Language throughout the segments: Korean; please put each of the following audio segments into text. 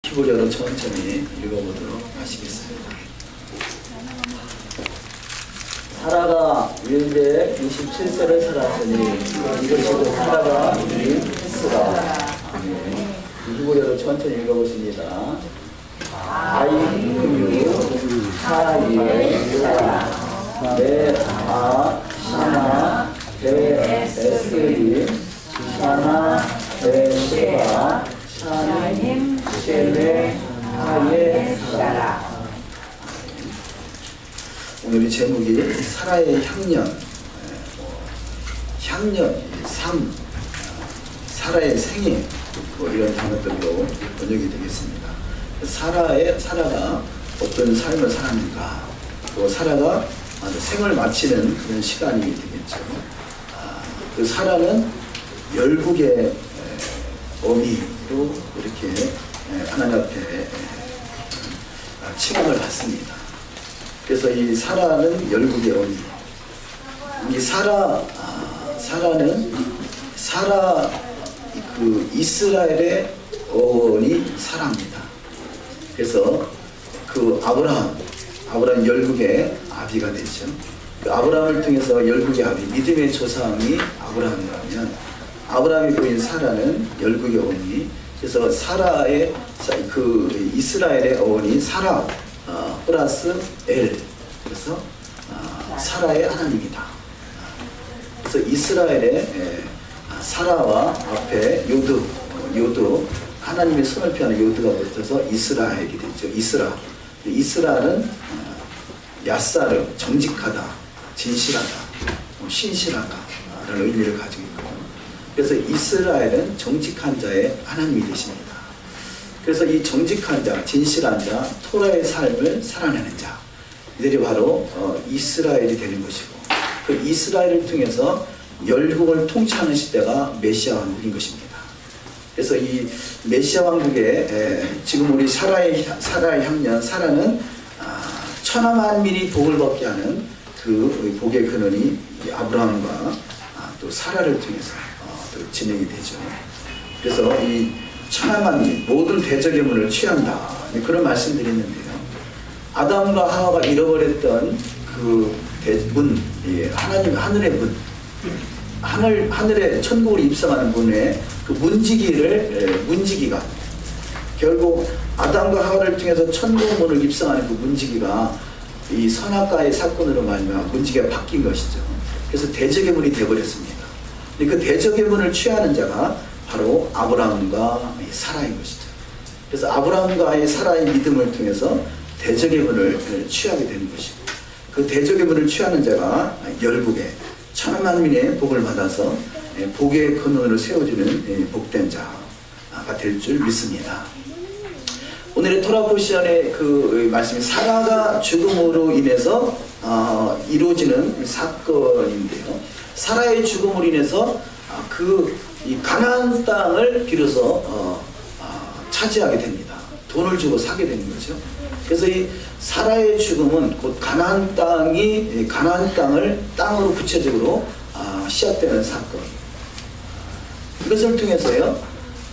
히브리어로 천천히 읽어보도록 하시겠습니다. 사라가 127세를 살았으니 이것이 사라가 우리 헬스가. 히브리어로 천천히 읽어보십니다. 아이유 사이에 사라 네아 샤나 베에스리 샤나 베스바 샤님 셀레 하예 사라. 오늘의 제목이 사라의 향년, 향년, 삶, 사라의 생애, 이런 단어들로 번역이 되겠습니다. 사라가 어떤 삶을 살았는가, 또 사라가 생을 마치는 그런 시간이 되겠죠. 그 사라는 열국의 어미로 이렇게 하나님 앞에 칭함을 받습니다. 그래서 이 사라는 열국의 어미. 이 사라는 그 이스라엘의 어원이 사라입니다. 그래서 그 아브라함 열국의 아비가 되죠. 그 아브라함을 통해서 열국의 아비, 믿음의 조상이 아브라함이라면 아브라함이 보인 사라는 열국의 어원이. 그래서 사라의 그 이스라엘의 어원이 사라 플러스 엘. 그래서 사라의 하나님이다. 그래서 이스라엘의 사라와 앞에 요드 하나님의 손을 피하는 요드가 붙어서 이스라엘이 되죠. 이스라엘은 야사르, 정직하다, 진실하다, 신실하다 라는 의미를 가지고 있거든요. 그래서 이스라엘은 정직한 자의 하나님이 되십니다. 그래서 이 정직한 자, 진실한 자, 토라의 삶을 살아내는 자, 이들이 바로 이스라엘이 되는 것이고, 그 이스라엘을 통해서 열국을 통치하는 시대가 메시아 왕국인 것입니다. 그래서 이 메시아 왕국에 지금 우리 사라의 향년, 사라는 천하 만민이 복을 받게 하는 그 복의 근원이 아브라함과 또 사라를 통해서 또 진행이 되죠. 그래서 이 천하 만민, 모든 대적의 문을 취한다, 그런 말씀드렸는데요. 아담과 하와가 잃어버렸던 그 문, 하나님 하늘의 문, 하늘의 천국을 입성하는 문의 그 문지기가 결국 아담과 하와를 통해서 천국 문을 입성하는 그 문지기가 이 선악과의 사건으로 말미암아 문지기가 바뀐 것이죠. 그래서 대적의 문이 되어버렸습니다. 그 대적의 문을 취하는 자가 바로 아브라함과 사라인 것이죠. 그래서 아브라함과 사라의 믿음을 통해서 대적의 문을 취하게 되는 것이고, 그 대적의 문을 취하는 자가 열국의 천하 만민의 복을 받아서 복의 근원으로 세워주는 복된 자가 될 줄 믿습니다. 오늘의 토라 포션의 그 말씀이 사라가 죽음으로 인해서 이루어지는 사건인데요. 사라의 죽음으로 인해서 이 가나안 땅을 비로소 차지하게 됩니다. 돈을 주고 사게 되는 거죠. 그래서 이 사라의 죽음은 곧 가나안 땅을 땅으로 구체적으로 시작되는 사건. 이것을 통해서요,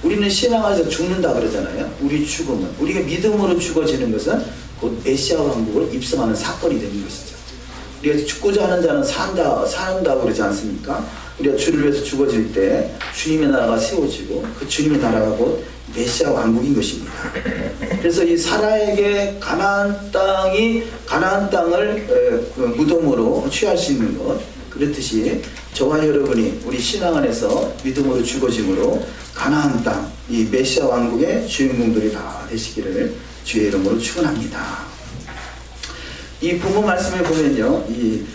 우리는 신앙에서 죽는다 그러잖아요. 우리 죽음은, 우리가 믿음으로 죽어지는 것은 곧 메시아 왕국을 입성하는 사건이 되는 것이죠. 우리가 죽고자 하는 자는 산다고 그러지 않습니까? 우리가 주를 위해서 죽어질 때 주님의 나라가 세워지고 그 주님의 나라가 곧 메시아 왕국인 것입니다. 그래서 이 사라에게 가나안 땅을 무덤으로 취할 수 있는 것, 그렇듯이 저와 여러분이 우리 신앙 안에서 믿음으로 죽어짐으로 가나안 땅, 이 메시아 왕국의 주인공들이 다 되시기를 주의 이름으로 축원합니다. 이 본문 말씀에 보면요, 우리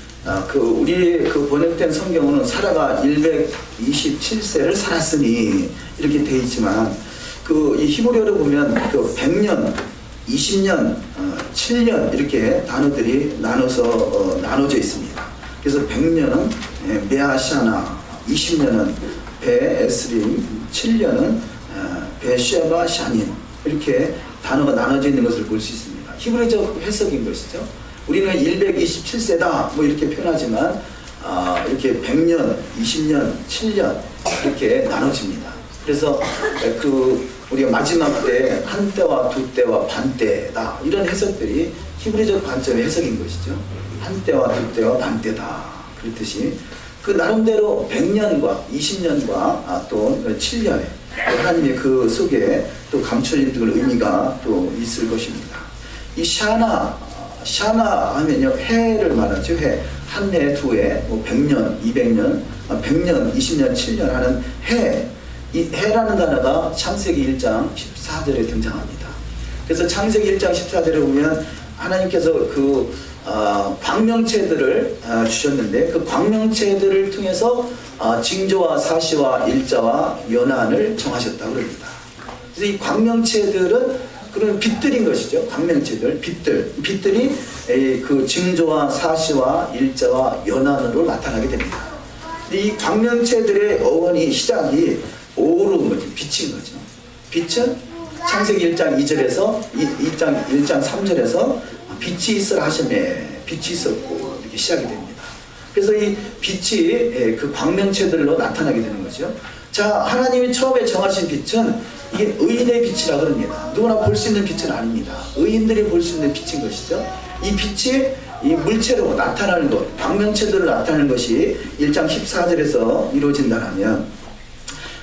번역된 성경은 사라가 127세를 살았으니 이렇게 되어 있지만, 이 히브리어로 보면 100년, 20년, 7년 이렇게 단어들이 나눠져 있습니다. 그래서 100년은 메아샤나, 20년은 베에스림, 7년은 베쉐바 샤닌, 이렇게 단어가 나눠져 있는 것을 볼 수 있습니다. 히브리적 해석인 것이죠. 우리는 127세다 이렇게 표현하지만 이렇게 100년, 20년, 7년 이렇게 나눠집니다. 그래서 우리가 마지막 때 한때와 두때와 반때다 이런 해석들이 히브리적 관점의 해석인 것이죠. 한때와 두때와 반때다 그렇듯이 그 나름대로 100년과 20년과 또 7년에 하나님의 그 속에 또 감춰진 그런 의미가 또 있을 것입니다. 이 샤나 하면요 해를 말하죠. 해. 한 해, 두 해, 뭐 100년, 200년, 100년, 20년, 7년 하는 해. 이 해라는 단어가 창세기 1장 14절에 등장합니다. 그래서 창세기 1장 14절에 보면 하나님께서 그 광명체들을 주셨는데 그 광명체들을 통해서 징조와 사시와 일자와 연한을 정하셨다고 합니다. 그래서 이 광명체들은 그런 빛들인 것이죠. 광명체들, 빛들이 그 징조와 사시와 일자와 연한으로 나타나게 됩니다. 이 광명체들의 어원이 시작이 오른 거죠. 빛인 거죠. 빛은 창세기 1장 2절에서 1장 3절에서 빛이 있으라 하시매 빛이 있었고 이렇게 시작이 됩니다. 그래서 이 빛이 그 광명체들로 나타나게 되는 거죠. 자, 하나님이 처음에 정하신 빛은 이게 의인의 빛이라 그럽니다. 누구나 볼 수 있는 빛은 아닙니다. 의인들이 볼 수 있는 빛인 것이죠. 이 빛이 이 물체로 나타나는 것, 광명체들로 나타나는 것이 1장 14절에서 이루어진다면,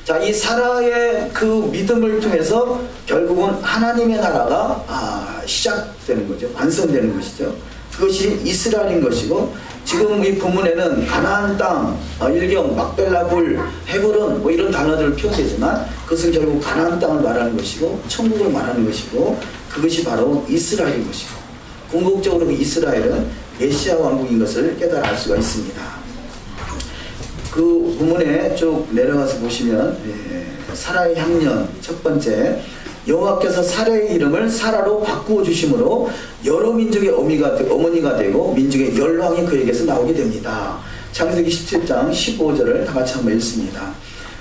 자, 이 사라의 그 믿음을 통해서 결국은 하나님의 나라가 시작되는 거죠. 완성되는 것이죠. 그것이 이스라엘인 것이고, 지금 이 본문에는 가나안 땅, 일경, 막벨라불, 헤브론 뭐 이런 단어들을 표현되지만 그것은 결국 가나안 땅을 말하는 것이고 천국을 말하는 것이고 그것이 바로 이스라엘인 것이고 궁극적으로 이스라엘은 메시아 왕국인 것을 깨달아 알 수가 있습니다. 그 본문에 쭉 내려가서 보시면 사라의 향년 첫 번째, 여호와께서 사라의 이름을 사라로 바꾸어 주심으로 여러 민족의 어머니가 되고 민족의 열왕이 그에게서 나오게 됩니다. 창세기 17장 15절을 다 같이 한번 읽습니다.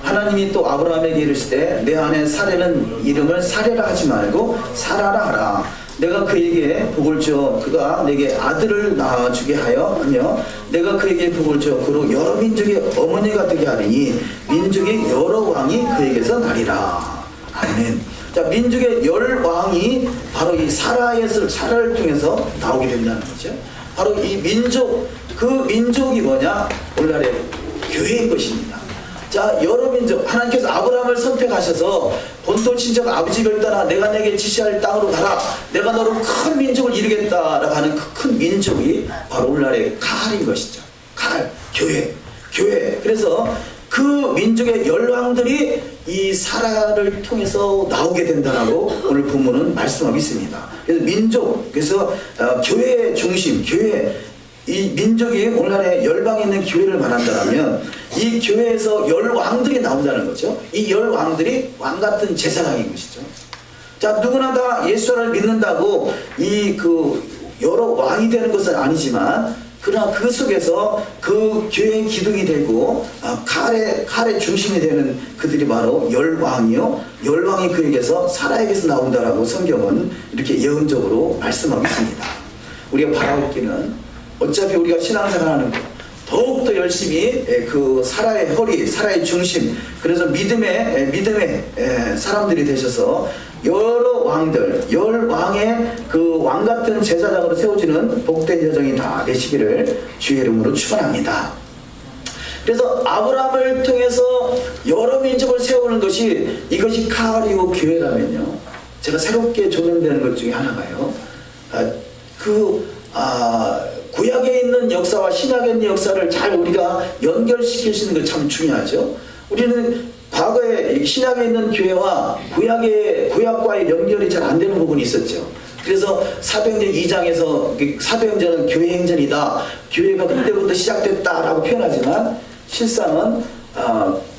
하나님이 또 아브라함에게 이르시되 내 아내 사라는 이름을 사레라 하지 말고 사라라 하라. 내가 그에게 복을 주어 그가 내게 아들을 낳아주게 하며 내가 그에게 복을 주어 그로 여러 민족의 어머니가 되게 하리니 민족의 여러 왕이 그에게서 나리라. 아멘. 자, 민족의 열 왕이 바로 이 사라를 통해서 나오게 된다는 거죠. 바로 이 민족, 그 민족이 뭐냐? 오늘날의 교회인 것입니다. 자, 여러 민족, 하나님께서 아브라함을 선택하셔서 본토 친척 아버지 집을 떠나 내가 내게 지시할 땅으로 가라. 내가 너로 큰 민족을 이루겠다라고 하는 그 큰 민족이 바로 오늘날의 칼인 것이죠. 칼, 교회. 그래서 그 민족의 열왕들이 이 사라를 통해서 나오게 된다라고 오늘 본문은 말씀하고 있습니다. 그래서 민족, 그래서 교회의 중심, 이 민족이 오늘날에 열방에 있는 교회를 말한다면 이 교회에서 열왕들이 나온다는 거죠. 이 열왕들이 왕같은 제사장인 것이죠. 자, 누구나 다 예수를 믿는다고 이 여러 왕이 되는 것은 아니지만 그러나 그 속에서 그 교회의 기둥이 되고 칼의 중심이 되는 그들이 바로 열왕이요. 열왕이 그에게서 사라에게서 나온다라고 성경은 이렇게 예언적으로 말씀하고 있습니다. 우리가 바라옵기는 어차피 우리가 신앙생활하는 것 더욱더 열심히 그 사라의 허리, 사라의 중심, 그래서 믿음의 사람들이 되셔서 여러 왕들, 열 왕의 그 왕같은 제사장으로 세워지는 복된 여정이 다 되시기를 주의 이름으로 축원합니다. 그래서 아브라함을 통해서 여러 민족을 세우는 것이 이것이 카리오 교회라면요. 제가 새롭게 조명되는 것 중에 하나가요. 구약에 있는 역사와 신약에 있는 역사를 잘 우리가 연결시킬 수 있는 것 참 중요하죠. 우리는 과거에 신약에 있는 교회와 구약과의 연결이 잘 안 되는 부분이 있었죠. 그래서 사도행전 2장에서 사도행전은 교회 행전이다. 교회가 그때부터 시작됐다라고 표현하지만 실상은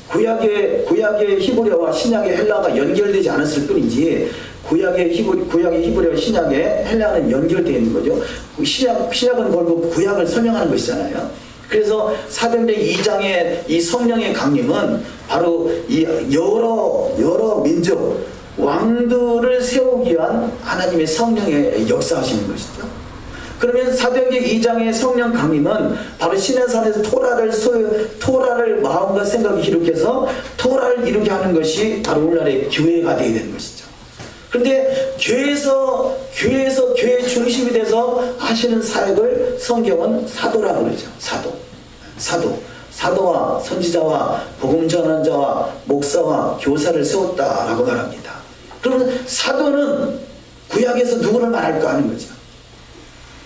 구약의 히브리어와 신약의 헬라가 연결되지 않았을 뿐이지 구약의 히브리어와 신약의 헬라는 연결되어 있는 거죠. 신약은 결국 구약을 설명하는 것이잖아요. 그래서 사도행전 2장의 이 성령의 강림은 바로 이 여러 민족 왕들을 세우기 위한 하나님의 성령의 역사하시는 것이죠. 그러면 사도행전 2장의 성령 강림은 바로 시내산에서 토라를 마음과 생각을 기록해서 토라를 이루게 하는 것이 바로 오늘날의 교회가 되어야 되는 것이죠. 그런데 교회에서 교회 중심이 돼서 하시는 사역을 성경은 사도라고 그러죠. 사도와 선지자와 복음 전환자와 목사와 교사를 세웠다라고 말합니다. 그러면 사도는 구약에서 누구를 말할까 하는 거죠.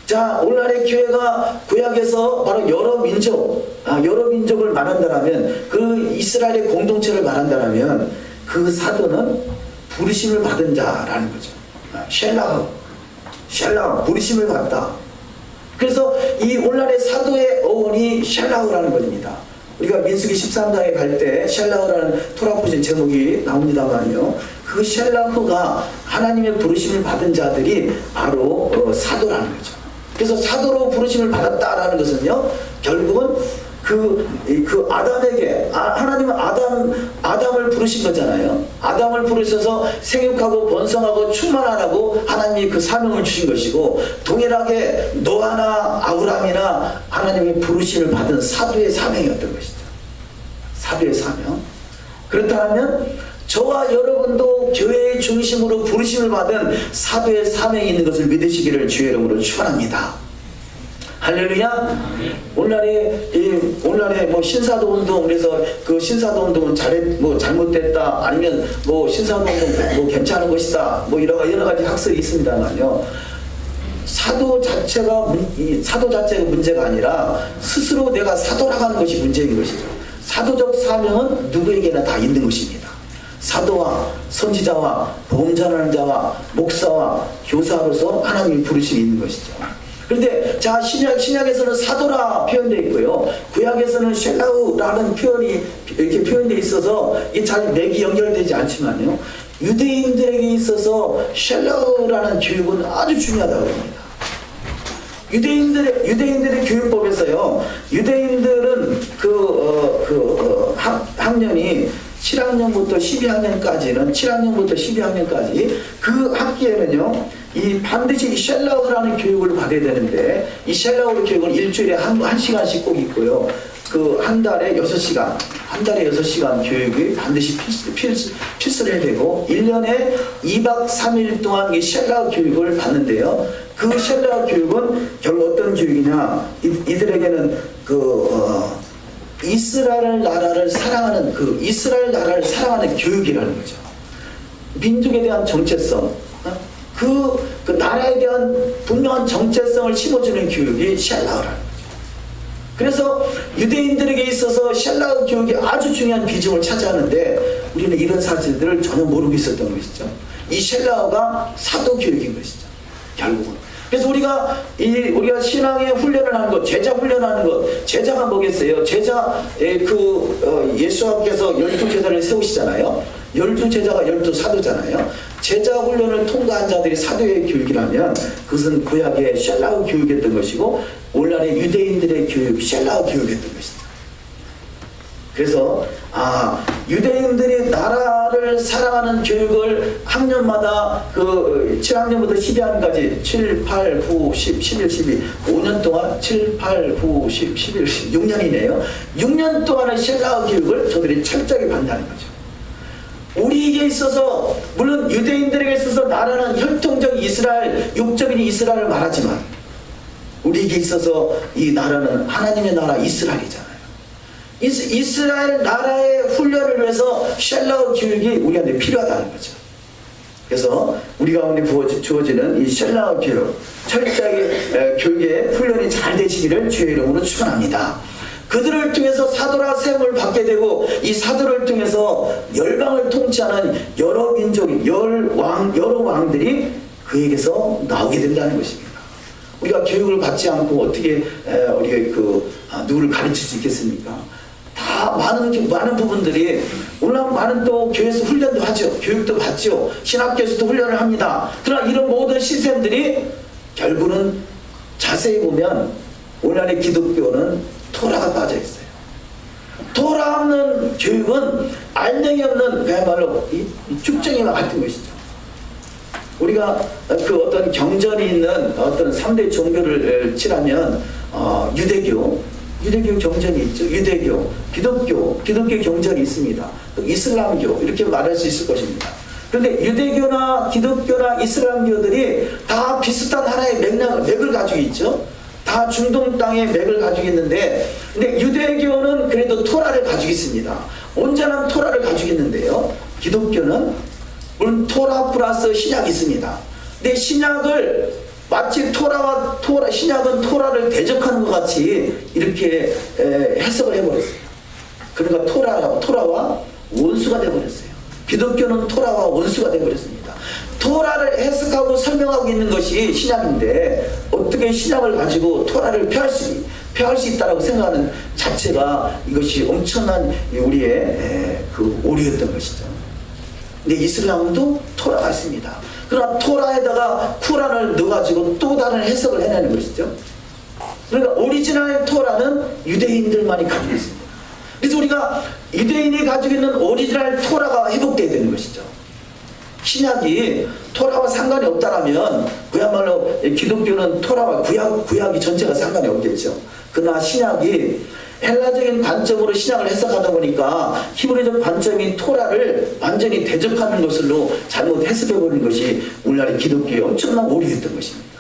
자, 오늘날의 교회가 구약에서 바로 여러 민족을 말한다라면, 그 이스라엘의 공동체를 말한다라면 그 사도는 부르심을 받은 자라는 거죠. 셸라흐 부르심을 받다. 그래서 이 오늘날의 사도의 어원이 셸라흐라는 것입니다. 우리가 민수기 13장에 갈 때 셸라흐라는 토라포신 제목이 나옵니다만요, 그 셸라흐가 하나님의 부르심을 받은 자들이 바로 사도라는 거죠. 그래서 사도로 부르심을 받았다라는 것은요, 결국은 그 아담에게, 하나님은 아담을 부르신 거잖아요. 아담을 부르셔서 생육하고 번성하고 충만하라고 하나님이 그 사명을 주신 것이고, 동일하게 노아나 아브라함이나 하나님의 부르심을 받은 사도의 사명이었던 것이죠. 사도의 사명. 그렇다면 저와 여러분도 교회의 중심으로 부르심을 받은 사도의 사명이 있는 것을 믿으시기를 주의 이름으로 축원합니다. 할렐루야. 오늘날에 뭐 신사도 운동, 그래서 그 신사도 운동은 잘못됐다, 아니면 뭐 신사도 운동 뭐 괜찮은 것이다, 뭐 여러 가지 학설이 있습니다만요, 사도 자체가 문제가 아니라 스스로 내가 사도라고 하는 것이 문제인 것이죠. 사도적 사명은 누구에게나 다 있는 것입니다. 사도와 선지자와 복음 전환자와 목사와 교사로서 하나님이 부르심이 있는 것이죠. 그런데 자, 신약에서는 사도라 표현되어 있고요, 구약에서는 셸라우라는 표현이 이렇게 표현되어 있어서 이게 잘 맥이 연결되지 않지만요, 유대인들에게 있어서 셸라우라는 교육은 아주 중요하다고 합니다. 유대인들의 교육법에서요, 유대인들은 학년이 7학년부터 12학년까지 그 학기에는요, 반드시 셸라우라는 교육을 받아야 되는데, 이 셸라우 교육은 일주일에 한 시간씩 꼭 있고요, 한 달에 6시간 교육이 반드시 필수를 해야 되고, 1년에 2박 3일 동안 이 셸라우 교육을 받는데요, 그 셸라우 교육은 결국 어떤 교육이냐, 이들에게는 이스라엘 나라를 사랑하는 교육이라는 거죠. 민족에 대한 정체성, 그 나라에 대한 분명한 정체성을 심어주는 교육이 셸라우라는 거죠. 그래서 유대인들에게 있어서 셸라우 교육이 아주 중요한 비중을 차지하는데, 우리는 이런 사실들을 전혀 모르고 있었던 것이죠. 이 셸라우가 사도 교육인 것이죠, 결국은. 그래서 우리가 신앙의 훈련을 하는 것, 제자 훈련하는 것, 제자가 뭐겠어요? 예수님께서 12제자를 세우시잖아요. 12제자가 12사도잖아요. 제자 훈련을 통과한 자들이 사도의 교육이라면 그것은 구약의 셸라우 교육이었던 것이고, 오늘날의 유대인들의 교육, 셸라우 교육이었던 것이죠. 그래서 유대인들이 나라를 사랑하는 교육을 학년마다 7학년부터 12학년까지 7, 8, 9, 10, 11, 12 5년 동안 7, 8, 9, 10, 11, 6년이네요. 6년 동안의 셸라우 교육을 저들이 철저하게 받는다는 거죠. 우리에게 있어서, 물론 유대인들에게 있어서 나라는 혈통적 이스라엘, 육적인 이스라엘을 말하지만, 우리에게 있어서 이 나라는 하나님의 나라 이스라엘이잖아요. 이스라엘 나라의 훈련을 위해서 셸라우 교육이 우리한테 필요하다는 거죠. 그래서 우리 가운데 주어지는 이 셸라우 교육, 철저하게 교육의 훈련이 잘 되시기를 주의 이름으로 축원합니다. 그들을 통해서 사도라 세움을 받게 되고, 이 사도를 통해서 열방을 통치하는 여러 민족이, 여러 왕들이 그에게서 나오게 된다는 것입니다. 우리가 교육을 받지 않고 어떻게 우리가 누구를 가르칠 수 있겠습니까? 다 많은 부분들이, 물론 많은 또 교회에서 훈련도 하죠. 교육도 받죠. 신학교에서도 훈련을 합니다. 그러나 이런 모든 시스템들이 결국은 자세히 보면 오늘날의 기독교는 토라가 빠져 있어요. 토라 없는 교육은 알맹이 없는 그야말로 이 쭉정이와 같은 것이죠. 우리가 그 어떤 경전이 있는 어떤 3대 종교를 치라면 유대교 경전이 있죠. 유대교, 기독교 경전이 있습니다. 또 이슬람교 이렇게 말할 수 있을 것입니다. 그런데 유대교나 기독교나 이슬람교들이 다 비슷한 하나의 맥을 가지고 있죠. 다 중동 땅의 맥을 가지고 있는데, 근데 유대교는 그래도 토라를 가지고 있습니다. 온전한 토라를 가지고 있는데요. 기독교는 물론 토라 플러스 신약이 있습니다. 근데 신약을 마치 신약은 토라를 대적하는 것 같이 이렇게 해석을 해버렸어요. 그러니까 토라와 원수가 되어버렸어요. 기독교는 토라와 원수가 되어버렸습니다. 토라를 해석하고 설명하고 있는 것이 신약인데 어떻게 신약을 가지고 토라를 폐할 수 있다라고 생각하는 자체가 이것이 엄청난 우리의 그 오류였던 것이죠. 근데 이슬람도 토라가 있습니다. 그러나 토라에다가 쿠란을 넣어가지고 또 다른 해석을 해내는 것이죠. 그러니까 오리지널 토라는 유대인들만이 가지고 있습니다. 그래서 우리가 유대인이 가지고 있는 오리지널 토라가 회복되어야 되는 것이죠. 신약이 토라와 상관이 없다라면 그야말로 기독교는 토라와 구약이 전체가 상관이 없겠죠. 그러나 신약이 헬라적인 관점으로 신약을 해석하다 보니까 히브리적 관점인 토라를 완전히 대적하는 것으로 잘못 해석해버리는 것이 오늘날의 기독교의 엄청난 오류였던 것입니다.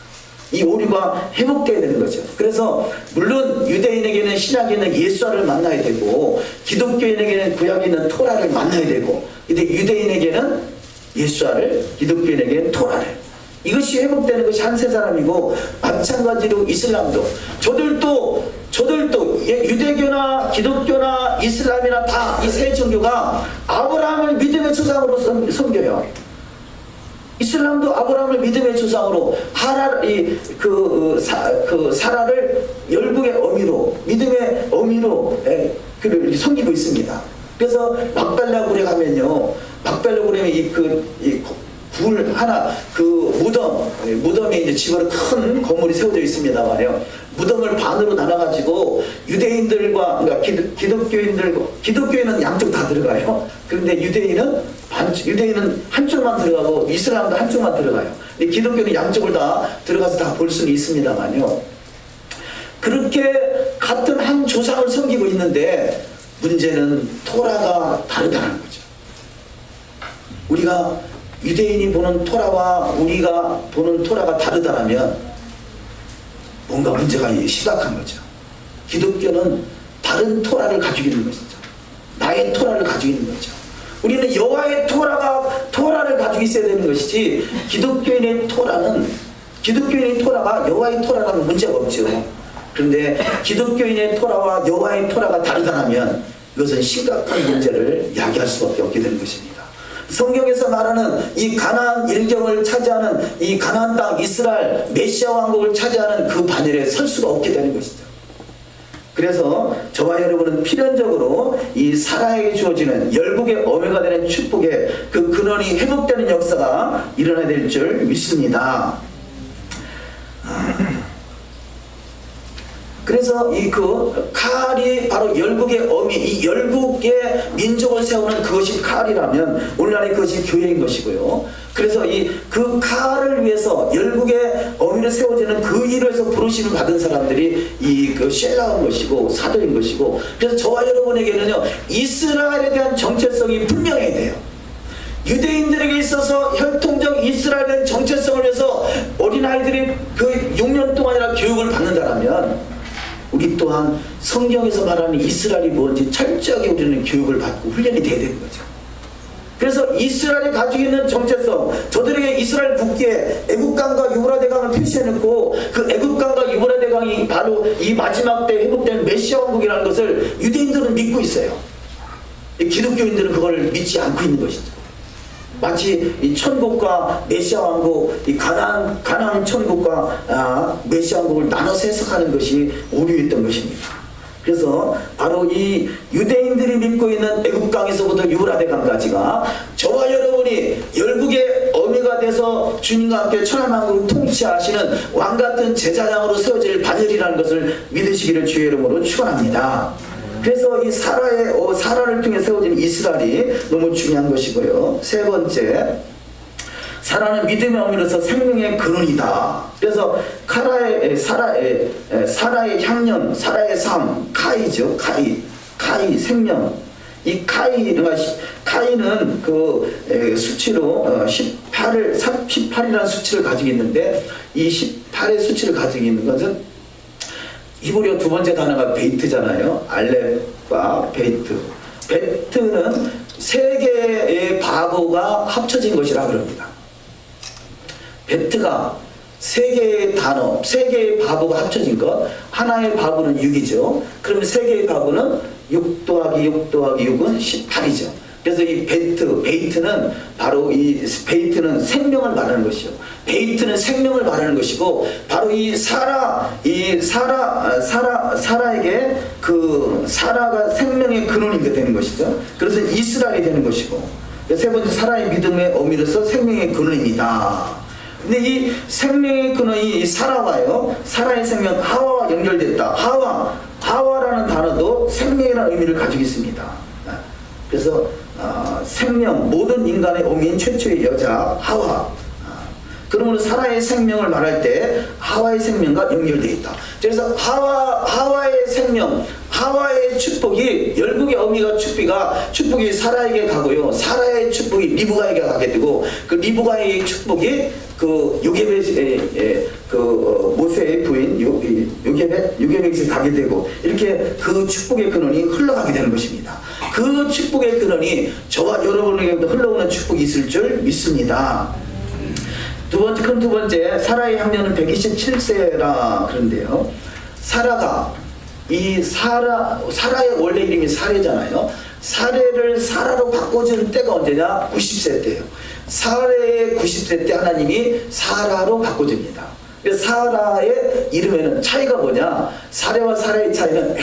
이 오류가 회복되어야 되는 거죠. 그래서 물론 유대인에게는 신약에는 예수와를 만나야 되고 기독교인에게는 구약에 있는 토라를 만나야 되고, 근데 유대인에게는 예수와를, 기독교인에게는 토라를, 이것이 회복되는 것이 한 세 사람이고, 마찬가지로 이슬람도 저들도 유대교나 기독교나 이슬람이나 다 이 세 종교가 아브라함을 믿음의 조상으로 섬겨요. 이슬람도 아브라함을 믿음의 조상으로 사라를 열국의 어미로, 믿음의 어미로 그를 섬기고 있습니다. 그래서 막달라굴에 가면요, 막달라굴에 굴 하나, 무덤에 이제 집으로 큰 건물이 세워져 있습니다 말이에요. 무덤을 반으로 나눠가지고 유대인들과, 그러니까 기독교인은 양쪽 다 들어가요. 그런데 유대인은 한쪽만 들어가고 이슬람도 한쪽만 들어가요. 근데 기독교는 양쪽을 다 들어가서 다 볼 수는 있습니다만요. 그렇게 같은 한 조상을 섬기고 있는데 문제는 토라가 다르다는 거죠. 우리가 유대인이 보는 토라와 우리가 보는 토라가 다르다면 뭔가 문제가 심각한 거죠. 기독교는 다른 토라를 가지고 있는 것이죠. 나의 토라를 가지고 있는 거죠. 우리는 여호와의 토라를 가지고 있어야 되는 것이지, 기독교인의 토라가 여호와의 토라라면 문제가 없죠. 그런데 기독교인의 토라와 여호와의 토라가 다르다면 이것은 심각한 문제를 야기할 수밖에 없게 되는 것입니다. 성경에서 말하는 이 가나안 일경을 차지하는 이 가나안 땅 이스라엘 메시아 왕국을 차지하는 그 반열에 설 수가 없게 되는 것이죠. 그래서 저와 여러분은 필연적으로 이 사라에게 주어지는 열국의 어미가 되는 축복의 그 근원이 회복되는 역사가 일어나야 될 줄 믿습니다. 그래서 칼이 바로 열국의 어미, 이 열국의 민족을 세우는 그것이 칼이라면 오늘날의 그것이 교회인 것이고요. 그래서 그 칼을 위해서 열국의 어미를 세워지는 그 일을 해서 부르심을 받은 사람들이 그 셀라인 것이고 사도인 것이고, 그래서 저와 여러분에게는요, 이스라엘에 대한 정체성이 분명해야 돼요. 유대인들에게 있어서 혈통적 이스라엘에 대한 정체성을 위해서 어린아이들이 그 6년 동안이나 교육을 받는다면, 우리 또한 성경에서 말하는 이스라엘이 뭔지 철저하게 우리는 교육을 받고 훈련이 돼야 되는 거죠. 그래서 이스라엘이 가지고 있는 정체성, 저들에게 이스라엘 국기에 애국강과 유브라데강을 표시해놓고 그 애국강과 유브라데강이 바로 이 마지막 때 회복된 메시아 왕국이라는 것을 유대인들은 믿고 있어요. 기독교인들은 그걸 믿지 않고 있는 것이죠. 마치 이 천국과 메시아 왕국, 이 가나안 천국과 메시아 왕국을 나눠서 해석하는 것이 오류였던 것입니다. 그래서 바로 이 유대인들이 믿고 있는 애국강에서부터 유브라데강까지가 저와 여러분이 열국의 어미가 돼서 주님과 함께 천하만국을 통치하시는 왕같은 제사장으로 세워질 반열이라는 것을 믿으시기를 주의 이름으로 축원합니다. 그래서 이 사라를 통해 세워진 이스라엘이 너무 중요한 것이고요. 세 사라는 믿음의 어미로서 생명의 근원이다. 그래서 사라의 향년, 사라의 삶, 카이죠. 카이 생명. 이 카이는 그 수치로 18이라는 수치를 가지고 있는데, 이 18의 수치를 가지고 있는 것은 히브리어 두 번째 단어가 베이트잖아요. 알렙과 베이트. 베트는 세 개의 바보가 합쳐진 것이라 그럽니다. 베트가 세 개의 단어, 세 개의 바보가 합쳐진 것. 하나의 바보는 6이죠. 그러면 세 개의 바보는 6 더하기 6 더하기 6은 18이죠. 그래서 이 베이트는 바로 이 베이트는 생명을 말하는 것이요. 베이트는 생명을 말하는 것이고, 바로 이 사라에게 그 사라가 생명의 근원이 되는 것이죠. 그래서 이스라엘이 되는 것이고, 세 번째 사라의 믿음의 어미로서 생명의 근원입니다. 근데 이 생명의 근원이 이 사라와요. 사라의 생명 하와와 연결됐다. 하와라는 단어도 생명이라는 의미를 가지고 있습니다. 그래서 생명, 모든 인간의 어미인 최초의 여자 하와. 그러므로 사라의 생명을 말할 때 하와의 생명과 연결되어 있다. 그래서 하와의 생명, 하와의 축복이, 열국의 어미가 축복이 사라에게 가고요. 사라의 축복이 리브가에게 가게 되고, 그 리브가의 축복이 그 요게벳의 모세의 부인 요게벳에 가게 되고, 이렇게 그 축복의 근원이 흘러가게 되는 것입니다. 그 축복의 근원이 저와 여러분에게도 흘러오는 축복이 있을 줄 믿습니다. 두 번째, 사라의 향년은 127세라 그런데요. 사라의 원래 이름이 사례잖아요. 사례를 사라로 바꿔주는 때가 언제냐? 90세 때예요. 사례의 90세 때 하나님이 사라로 바꿔줍니다. 그래서 사라의 이름에는 차이가 뭐냐? 사례와 사라의 차이는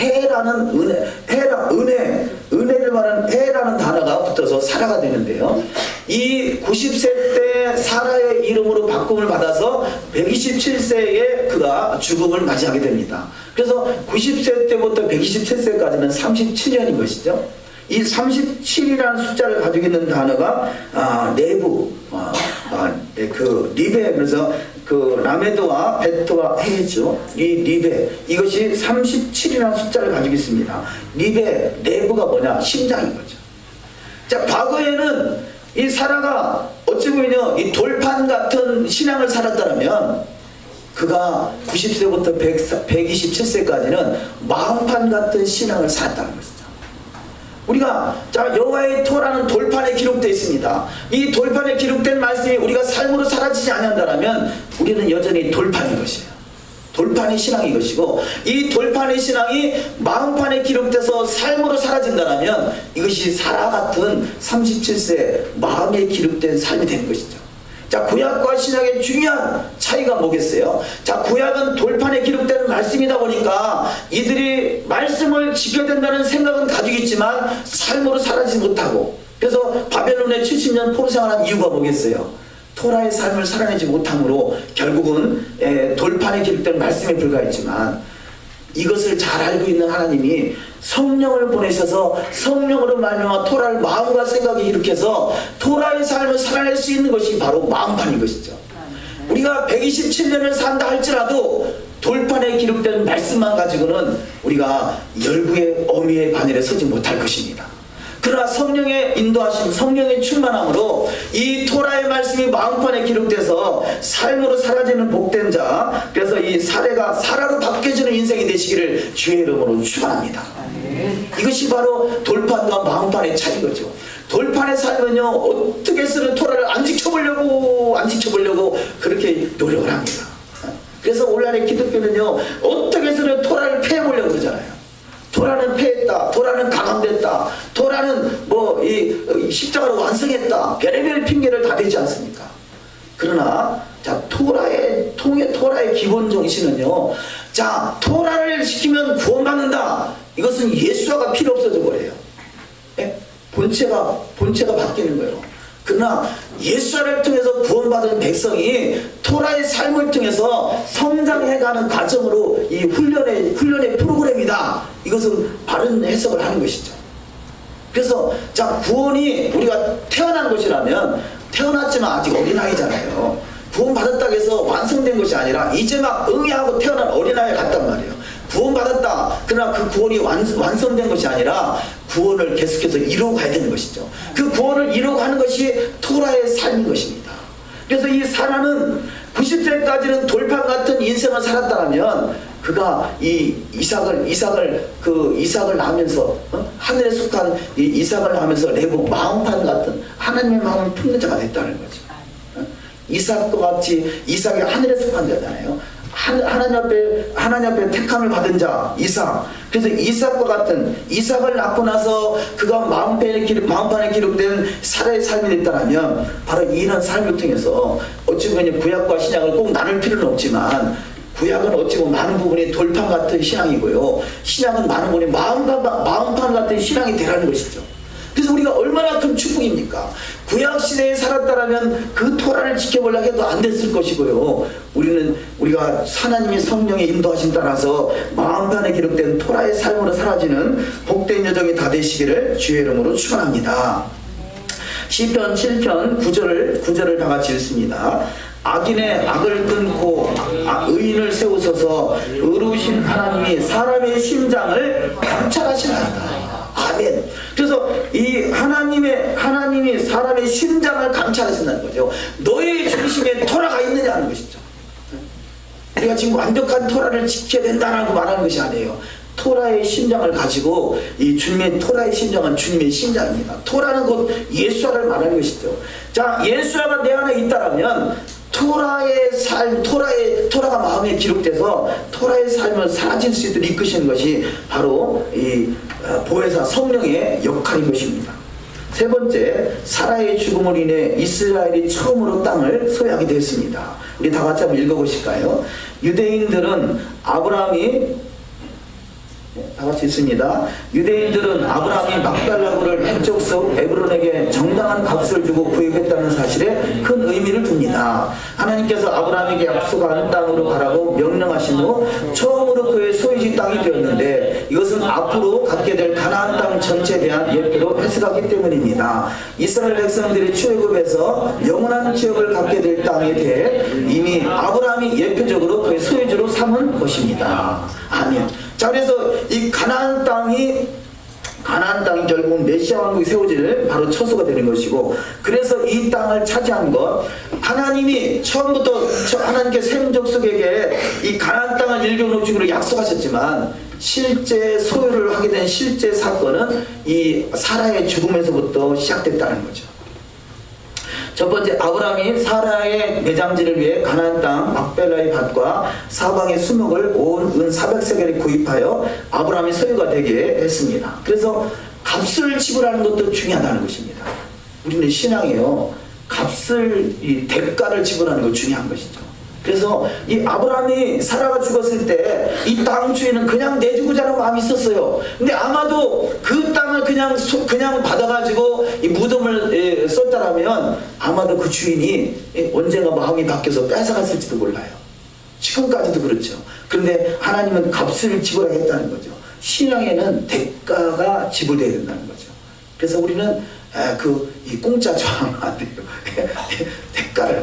은혜를 말하는 해라는 단어가 붙어서 사라가 되는데요. 이 90세 때 사라의 이름으로 바꿈을 받아서 127세에 그가 죽음을 맞이하게 됩니다. 그래서 90세 때부터 127세까지는 37년인 것이죠. 이 37이라는 숫자를 가지고 있는 단어가 내부, 그 리베, 그래서 그 라메드와 베트와 헤죠. 이 리베, 이것이 37이라는 숫자를 가지고 있습니다. 리베, 내부가 뭐냐? 심장인 거죠. 자, 과거에는 이 사라가 어찌 보면 이 돌판 같은 신앙을 살았다면, 그가 90세부터 127세까지는 마음판 같은 신앙을 살았다는 것이죠. 우리가 여호와의 토라는 돌판에 기록되어 있습니다. 이 돌판에 기록된 말씀이 우리가 삶으로 사라지지 않는다면 우리는 여전히 돌판인 것이에요. 돌판의 신앙인 것이고, 이 돌판의 신앙이 마음판에 기록돼서 삶으로 사라진다면 이것이 사라 같은 37세 마음에 기록된 삶이 되는 것이죠. 자, 구약과 신약의 중요한 차이가 뭐겠어요? 자, 구약은 돌판에 기록되는 말씀이다 보니까 이들이 말씀을 지켜야 된다는 생각은 가지고 있지만 삶으로 살아지지 못하고, 그래서 바벨론에 70년 포로 생활한 이유가 뭐겠어요? 토라의 삶을 살아내지 못함으로 결국은 돌판에 기록된 말씀에 불과했지만, 이것을 잘 알고 있는 하나님이 성령을 보내셔서 성령으로 말미암아 토라를 마음과 생각에 일으켜서 토라의 삶을 살아낼 수 있는 것이 바로 마음판인 것이죠. 우리가 127년을 산다 할지라도 돌판에 기록된 말씀만 가지고는 우리가 열국의 어미의 바늘에 서지 못할 것입니다. 그러나 성령의 인도하심, 성령의 충만함으로 이 토라의 말씀이 마음판에 기록돼서 삶으로 사라지는 복된 자, 그래서 이 사례가 사라로 바뀌어지는 인생이 되시기를 주의 이름으로 축원합니다. 이것이 바로 돌판과 마음판의 차이인 거죠. 돌판에 살면요, 어떻게 쓰는 토라를 안 지켜보려고 그렇게 노력을 합니다. 그래서 오늘날의 기독교는요, 어떻게 쓰는 토라를 패해보려고 그러잖아요. 토라는 패했다, 토라는 강함됐다, 토라는 이 십자가로 완성했다, 별의별 핑계를 다 대지 않습니까? 그러나 자, 토라의 기본 정신은요, 자, 토라를 지키면 구원받는다. 이것은 예수화가 필요 없어져 버려요. 예? 본체가 바뀌는 거예요. 그러나 예수화를 통해서 구원받은 백성이 토라의 삶을 통해서 성장해가는 과정으로 이 훈련의 프로그램이다. 이것은 바른 해석을 하는 것이죠. 그래서 자, 구원이 우리가 태어난 것이라면 태어났지만 아직 어린아이잖아요. 구원받았다고 해서 완성된 것이 아니라 이제 막 응애하고 태어난 어린아이 같단 말이에요. 구원받았다. 그러나 그 구원이 완성된 것이 아니라 구원을 계속해서 이루고 가야 되는 것이죠. 그 구원을 이루고 하는 것이 토라의 삶인 것입니다. 그래서 이 사라는 90세까지는 돌판 같은 인생을 살았다면 그가 이삭을 낳으면서 하늘에 속한 이 이삭을 낳으면서 레고 마음판 같은 하나님의 마음을 품는 자가 됐다는 거죠. 이삭과 같이 이삭이 하늘에 속한 자잖아요. 하나님 앞에 택함을 받은 자 이삭. 그래서 이삭과 같은 이삭을 낳고 나서 그가 마음판에 기록된 사라의 삶이 됐다면 바로 이런 삶을 통해서 어찌 보면 구약과 신약을 꼭 나눌 필요는 없지만 구약은 어찌 보면 많은 부분이 돌판 같은 신앙이고요, 신약은 많은 부분이 마음판 같은 신앙이 되라는 것이죠. 그래서 우리가 얼마나 큰 축복입니까? 구약 시대에 살았다라면 그 토라를 지켜보려고 해도 안 됐을 것이고요. 우리가 하나님의 성령의 인도하심 따라서 마음판에 기록된 토라의 삶으로 사라지는 복된 여정이 다 되시기를 주의 이름으로 축원합니다. 시편 7편 9절을 다 같이 읽습니다. 악인의 악을 끊고 의인을 세우소서. 의로우신 하나님이 사람의 심장을 감찰하시나이다. 아멘. 그래서 이 하나님이 사람의 심장을 감찰하신다는 거죠. 너의 중심에 토라가 있느냐는 것이죠. 우리가 지금 완벽한 토라를 지켜야 된다라고 말하는 것이 아니에요. 토라의 심장을 가지고 이 주님의 토라의 심장은 주님의 심장입니다. 토라는 곧 예수아를 말하는 것이죠. 자, 예수아가 내 안에 있다라면 토라의 삶, 토라가 마음에 기록돼서 토라의 삶을 사라질 수 있도록 이끄시는 것이 바로 이 보혜사 성령의 역할인 것입니다. 세 번째, 사라의 죽음으로 인해 이스라엘이 처음으로 땅을 소유하게 되었습니다. 우리 다 같이 한번 읽어보실까요? 유대인들은 다 같이 있습니다. 유대인들은 아브라함이 막달라고를 북쪽서 에브론에게 정당한 값을 주고 구입했다는 사실에 큰 의미를 둡니다. 하나님께서 아브라함에게 약속한 땅으로 가라고 명령하신 후 처음으로 그의 소유지 땅이 되었는데 이것은 앞으로 갖게 될 가나안 땅 전체에 대한 예표로 해석하기 때문입니다. 이스라엘 백성들이 출애굽에서 영원한 기업을 갖게 될 땅에 대해 이미 아브라함이 예표적으로 그의 소유지로 삼은 것입니다. 아멘. 자, 그래서 이 가나안 땅이 결국 메시아 왕국이 세워질 바로 처소가 되는 것이고, 그래서 이 땅을 차지한 것, 하나님이 처음부터 하나님께 셈 족속에게 이 가나안 땅을 일교로 주기로 약속하셨지만 실제 소유를 하게 된 실제 사건은 이 사라의 죽음에서부터 시작됐다는 거죠. 첫 번째, 아브라함이 사라의 매장지를 위해 가나안 땅 막벨라의 밭과 사방의 수목을 온 은 400세겔에 구입하여 아브라함의 소유가 되게 했습니다. 그래서 값을 지불하는 것도 중요하다는 것입니다. 우리는 신앙이요, 이 대가를 지불하는 것 중요한 것이죠. 그래서 이 아브라함이 사라가 죽었을 때 이 땅 주인은 그냥 내주고자 하는 마음이 있었어요. 근데 아마도 그 땅을 그냥 받아가지고 이 무덤을 썼다라면 아마도 그 주인이 언젠가 마음이 바뀌어서 뺏어갔을지도 몰라요. 지금까지도 그렇죠. 그런데 하나님은 값을 지불하겠다는 거죠. 신앙에는 대가가 지불되어야 된다는 거죠. 그래서 우리는 이 공짜 저항 안 돼요.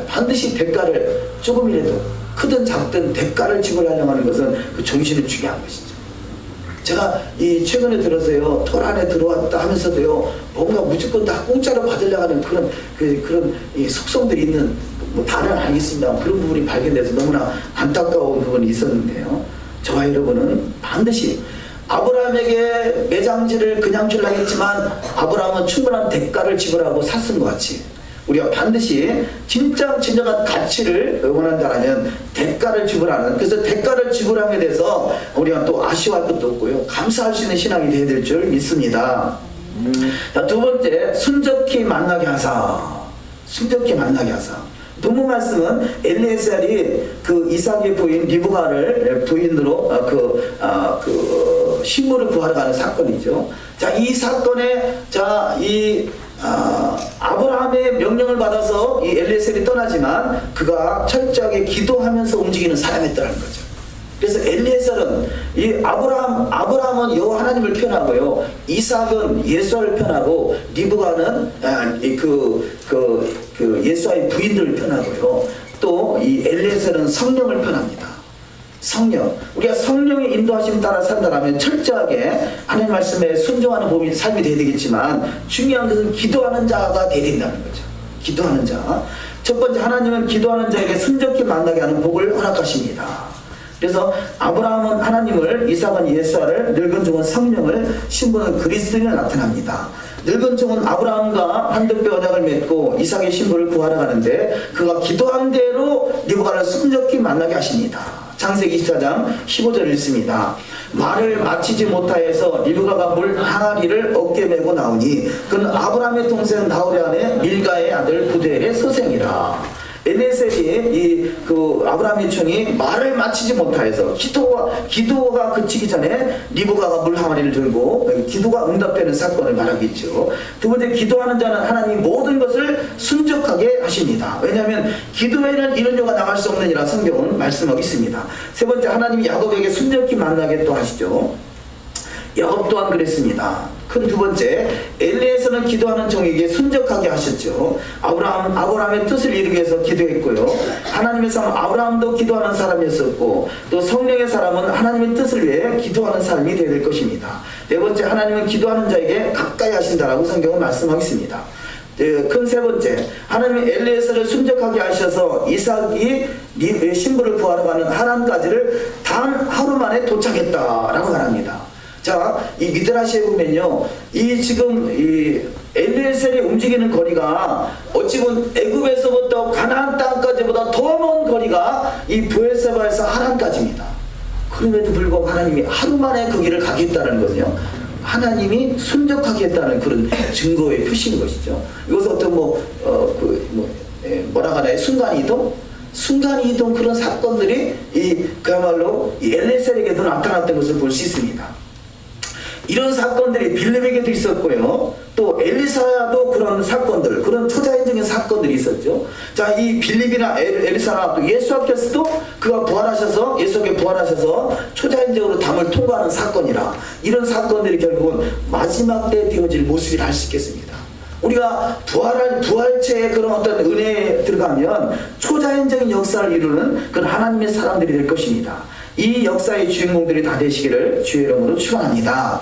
반드시 대가를 조금이라도 크든 작든 대가를 지불하려고 하는 것은 그 정신이 중요한 것이죠. 제가 최근에 들어서요, 토라 안에 들어왔다 하면서도요, 뭔가 무조건 다 공짜로 받으려고 하는 그런 속성들이 있는, 다는 아니겠습니다. 그런 부분이 발견돼서 너무나 안타까운 부분이 있었는데요. 저와 여러분은 반드시 아브라함에게 매장지를 그냥 주려고 했지만 아브라함은 충분한 대가를 지불하고 샀은 것 같이 우리가 반드시 진정한 가치를 원한다면 대가를 지불하는, 그래서 대가를 지불함에 대해서 우리가 또 아쉬워할 것도 없고요, 감사할 수 있는 신앙이 되어야 될 줄 믿습니다. 자, 두 번째, 순적히 만나게 하사. 본문 말씀은 엘리에셀이 그 이삭의 부인 리브가를 부인으로 식물을 구하러 가는 사건이죠. 자, 이 사건에 아브라함의 명령을 받아서 이 엘리에셀이 떠나지만 그가 철저하게 기도하면서 움직이는 사람이었다는 거죠. 그래서 엘리에셀은 이 아브라함은 여호와 하나님을 편하고요, 이삭은 예수를 편하고, 리브가는 예수와의 부인들을 편하고요, 또 이 엘리에셀은 성령을 편합니다. 성령, 우리가 성령의 인도하심 따라 산다면 철저하게 하나님 말씀에 순종하는 삶이 되어야 되겠지만, 중요한 것은 기도하는 자가 되어야 된다는 거죠. 기도하는 자. 첫 번째, 하나님은 기도하는 자에게 순적히 만나게 하는 복을 허락하십니다. 그래서 아브라함은 하나님을, 이삭은 예수를, 늙은 종은 성령을, 신부는 그리스도인을 나타납니다. 늙은 종은 아브라함과 한듭배 언약을 맺고 이삭의 신부를 구하러 가는데, 그가 기도한 대로 리브가를 순적히 만나게 하십니다. 창세기 24장 15절을 읽습니다. 말을 마치지 못하여서 리브가가 물 항아리를 어깨에 메고 나오니 그는 아브라함의 동생 나홀의 아내 밀가의 아들 부두엘의 서생이라. 엘리에셀이 아브라함의 총이 말을 마치지 못하여서 기도가 그치기 전에 리브가가 물 항아리를 들고 기도가 응답되는 사건을 말하겠죠. 두 번째, 기도하는 자는 하나님 모든 것을 순적하게 하십니다. 왜냐하면 기도에는 이런 여가 나갈 수 없느니라 성경은 말씀하고 있습니다. 세 번째, 하나님이 야곱에게 순적히 만나게 또 하시죠. 야곱 또한 그랬습니다. 큰 두 번째, 엘리에서는 기도하는 종에게 순적하게 하셨죠. 아브라함의 뜻을 이루기 위해서 기도했고요. 하나님의 사람 아브라함도 기도하는 사람이었었고, 또 성령의 사람은 하나님의 뜻을 위해 기도하는 사람이 되어야 될 것입니다. 네 번째, 하나님은 기도하는 자에게 가까이 하신다라고 성경은 말씀하겠습니다. 큰 세 번째, 하나님이 엘리에셀을 순적하게 하셔서 이삭이 신부를 구하러 가는 하란까지를 단 하루 만에 도착했다라고 말합니다. 자, 이 미드라시에 보면요, 이 엘리에셀이 움직이는 거리가 어찌 보면 애굽에서부터 가나안 땅까지보다 더 먼 거리가 이 브엘세바에서 하란까지입니다. 그럼에도 불구하고 하나님이 하루 만에 그 길을 가겠다는 거죠. 하나님이 순적하게 했다는 그런 증거의 표시인 것이죠. 이것은 어떤 뭐라고 하나요? 순간이동 그런 사건들이 그야말로 엘리에셀에게도 나타났던 것을 볼 수 있습니다. 이런 사건들이 빌렙에게도 있었고요, 또 엘리사도 그런 사건들, 그런 초자연적인 사건들이 있었죠. 자, 이 빌립이나 엘리사나 또 예수께서도 그가 부활하셔서, 예수께 부활하셔서 초자연적으로 담을 통과하는 사건이라, 이런 사건들이 결국은 마지막 때 되어질 모습이라 할 수 있겠습니다. 우리가 부활체의 그런 어떤 은혜에 들어가면 초자연적인 역사를 이루는 그런 하나님의 사람들이 될 것입니다. 이 역사의 주인공들이 다 되시기를 주의 이름으로 축원합니다.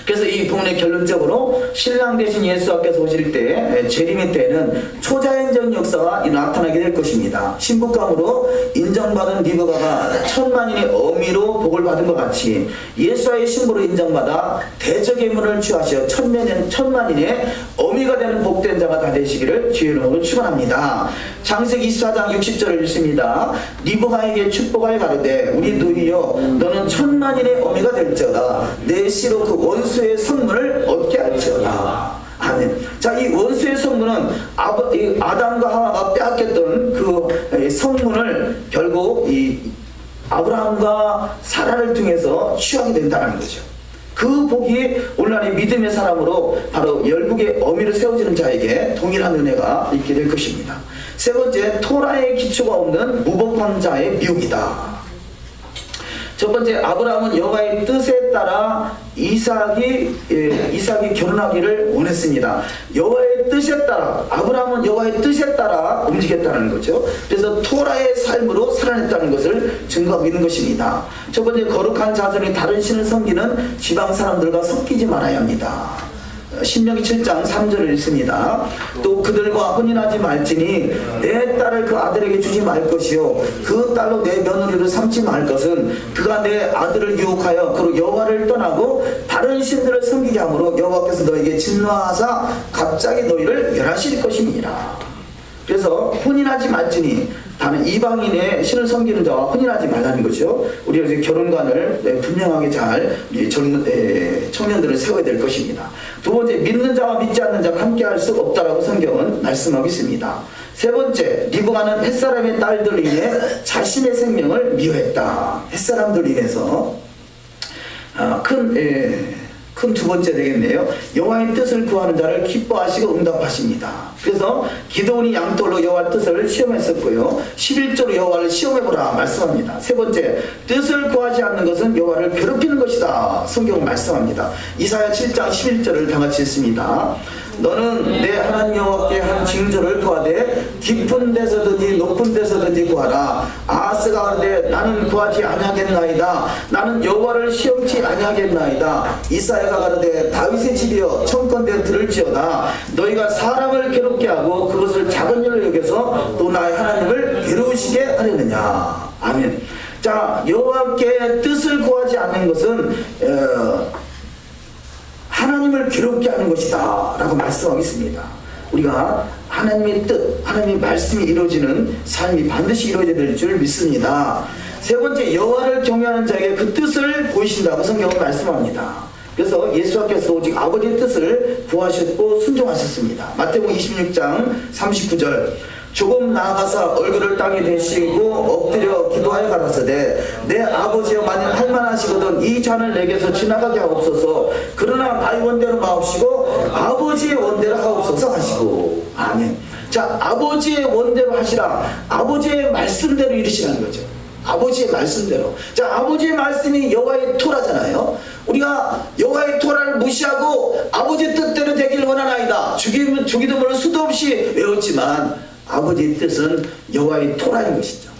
그래서 이 부분의 결론적으로 신랑 되신 예수께서 오실 때, 재림의 때는 초자연적인 역사가 나타나게 될 것입니다. 신부감으로 인정받은 리브가가 천만인의 어미로 복을 받은 것 같이 예수와의 신부로 인정받아 대적의 문을 취하시어 천만인의 어미가 되는 복된 자가 다 되시기를 주의 이름으로 축원합니다. 창세기 24장 60절을 읽습니다. 리브가에게 축복하여 가로되 우리 누이여 너는 천만인의 어미가 될지어다. 내 씨로 그 원수의 성문을 얻게 할지어다. 아멘. 자, 이 원수의 성문은 아담과 하와가 빼앗겼던 그 성문을 결국 이 아브라함과 사라를 통해서 취하게 된다는 거죠. 그 복이 오늘날의 믿음의 사람으로 바로 열국의 어미로 세워지는 자에게 동일한 은혜가 있게 될 것입니다. 세 번째, 토라의 기초가 없는 무법한 자의 미혹이다. 첫 번째, 아브라함은 여호와의 뜻에 따라 이삭이 결혼하기를 원했습니다. 여호와의 뜻에 따라, 아브라함은 여호와의 뜻에 따라 움직였다는 거죠. 그래서 토라의 삶으로 살아냈다는 것을 증거하고 있는 것입니다. 첫 번째, 거룩한 자손이 다른 신을 섬기는 지방 사람들과 섞이지 말아야 합니다. 신명기 7장 3절을 읽습니다. 또 그들과 혼인하지 말지니 내 딸을 그 아들에게 주지 말 것이요 그 딸로 내 며느리를 삼지 말 것은 그가 내 아들을 유혹하여 그로 여호와를 떠나고 다른 신들을 섬기게 하므로 여호와께서 너에게 진노하사 갑자기 너희를 멸하실 것입니다. 그래서 혼인하지 말지니 다른 이방인의 신을 섬기는 자와 혼인하지 말라는 거죠. 우리가 이제 결혼관을 분명하게 잘 청년들을 세워야 될 것입니다. 두 번째, 믿는 자와 믿지 않는 자가 함께 할 수 없다라고 성경은 말씀하고 있습니다. 세 번째, 리브가는 햇사람의 딸들로 인해 자신의 생명을 미워했다. 햇사람들로 인해서 큰 큰 두 번째 되겠네요. 여호와의 뜻을 구하는 자를 기뻐하시고 응답하십니다. 그래서 기드온이 양털로 여호와 뜻을 시험했었고요. 11조로 여호와를 시험해보라 말씀합니다. 세 번째, 뜻을 구하지 않는 것은 여호와를 괴롭히는 것이다. 성경은 말씀합니다. 이사야 7장 11절을 다 같이 읽습니다. 너는 내 하나님 여호와께 한 징조를 구하되 깊은 데서든지 높은 데서든지 구하라. 아하스가 가로되 나는 구하지 아니하겠나이다. 나는 여호와를 시험치 아니하겠나이다. 이사야가 가로되 다윗의 집이여 청컨대 들을지어다. 너희가 사람을 괴롭게 하고 그것을 작은 일로 여겨서 또 나의 하나님을 괴로우시게 하려느냐. 아멘. 자, 여호와께 뜻을 구하지 않는 것은 하나님을 괴롭게 하는 것이다 라고 말씀하고 있습니다. 우리가 하나님의 뜻, 하나님의 말씀이 이루어지는 삶이 반드시 이루어져야 될 줄 믿습니다. 세 번째, 여호와를 경외하는 자에게 그 뜻을 보이신다고 성경은 말씀합니다. 그래서 예수께서 오직 아버지의 뜻을 구하셨고 순종하셨습니다. 마태복음 26장 39절, 조금 나아가서 얼굴을 땅에 대시고 엎드려 기도하여 가라사대 내 아버지여 만일 할만하시거든 이 잔을 내게서 지나가게 하옵소서. 그러나 나의 원대로 마옵시고 아버지의 원대로 하옵소서 하시고. 아멘. 자, 아버지의 원대로 하시라. 아버지의 말씀대로 이루시라는 거죠. 아버지의 말씀대로. 자, 아버지의 말씀이 여호와의 토라잖아요. 우리가 여호와의 토라를 무시하고 아버지의 뜻대로 되길 원하나이다. 주기도문을 수도 없이 외웠지만 아버지의 뜻은 여호와의 토라인 것이죠.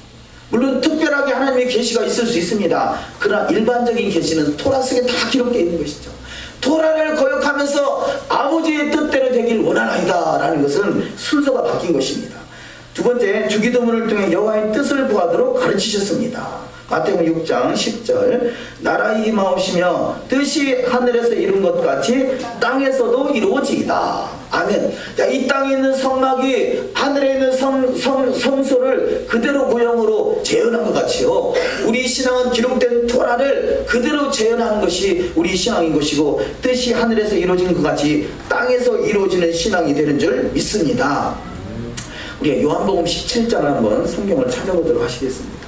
물론 특별하게 하나님의 계시가 있을 수 있습니다. 그러나 일반적인 계시는 토라 속에 다 기록되어 있는 것이죠. 토라를 거역하면서 아버지의 뜻대로 되길 원하나이다 라는 것은 순서가 바뀐 것입니다. 두 번째, 주기도문을 통해 여호와의 뜻을 구하도록 가르치셨습니다. 마태복음 6장 10절, 나라의 임하옵시며 뜻이 하늘에서 이룬 것 같이 땅에서도 이루어지이다. 아멘. 자, 이 땅에 있는 성막이 하늘에 있는 성소를 그대로 모형으로 재현한 것 같이요, 우리 신앙은 기록된 토라를 그대로 재현하는 것이 우리 신앙인 것이고, 뜻이 하늘에서 이루어진 것 같이 땅에서 이루어지는 신앙이 되는 줄 믿습니다. 우리가 요한복음 17장을 한번 성경을 찾아보도록 하시겠습니다.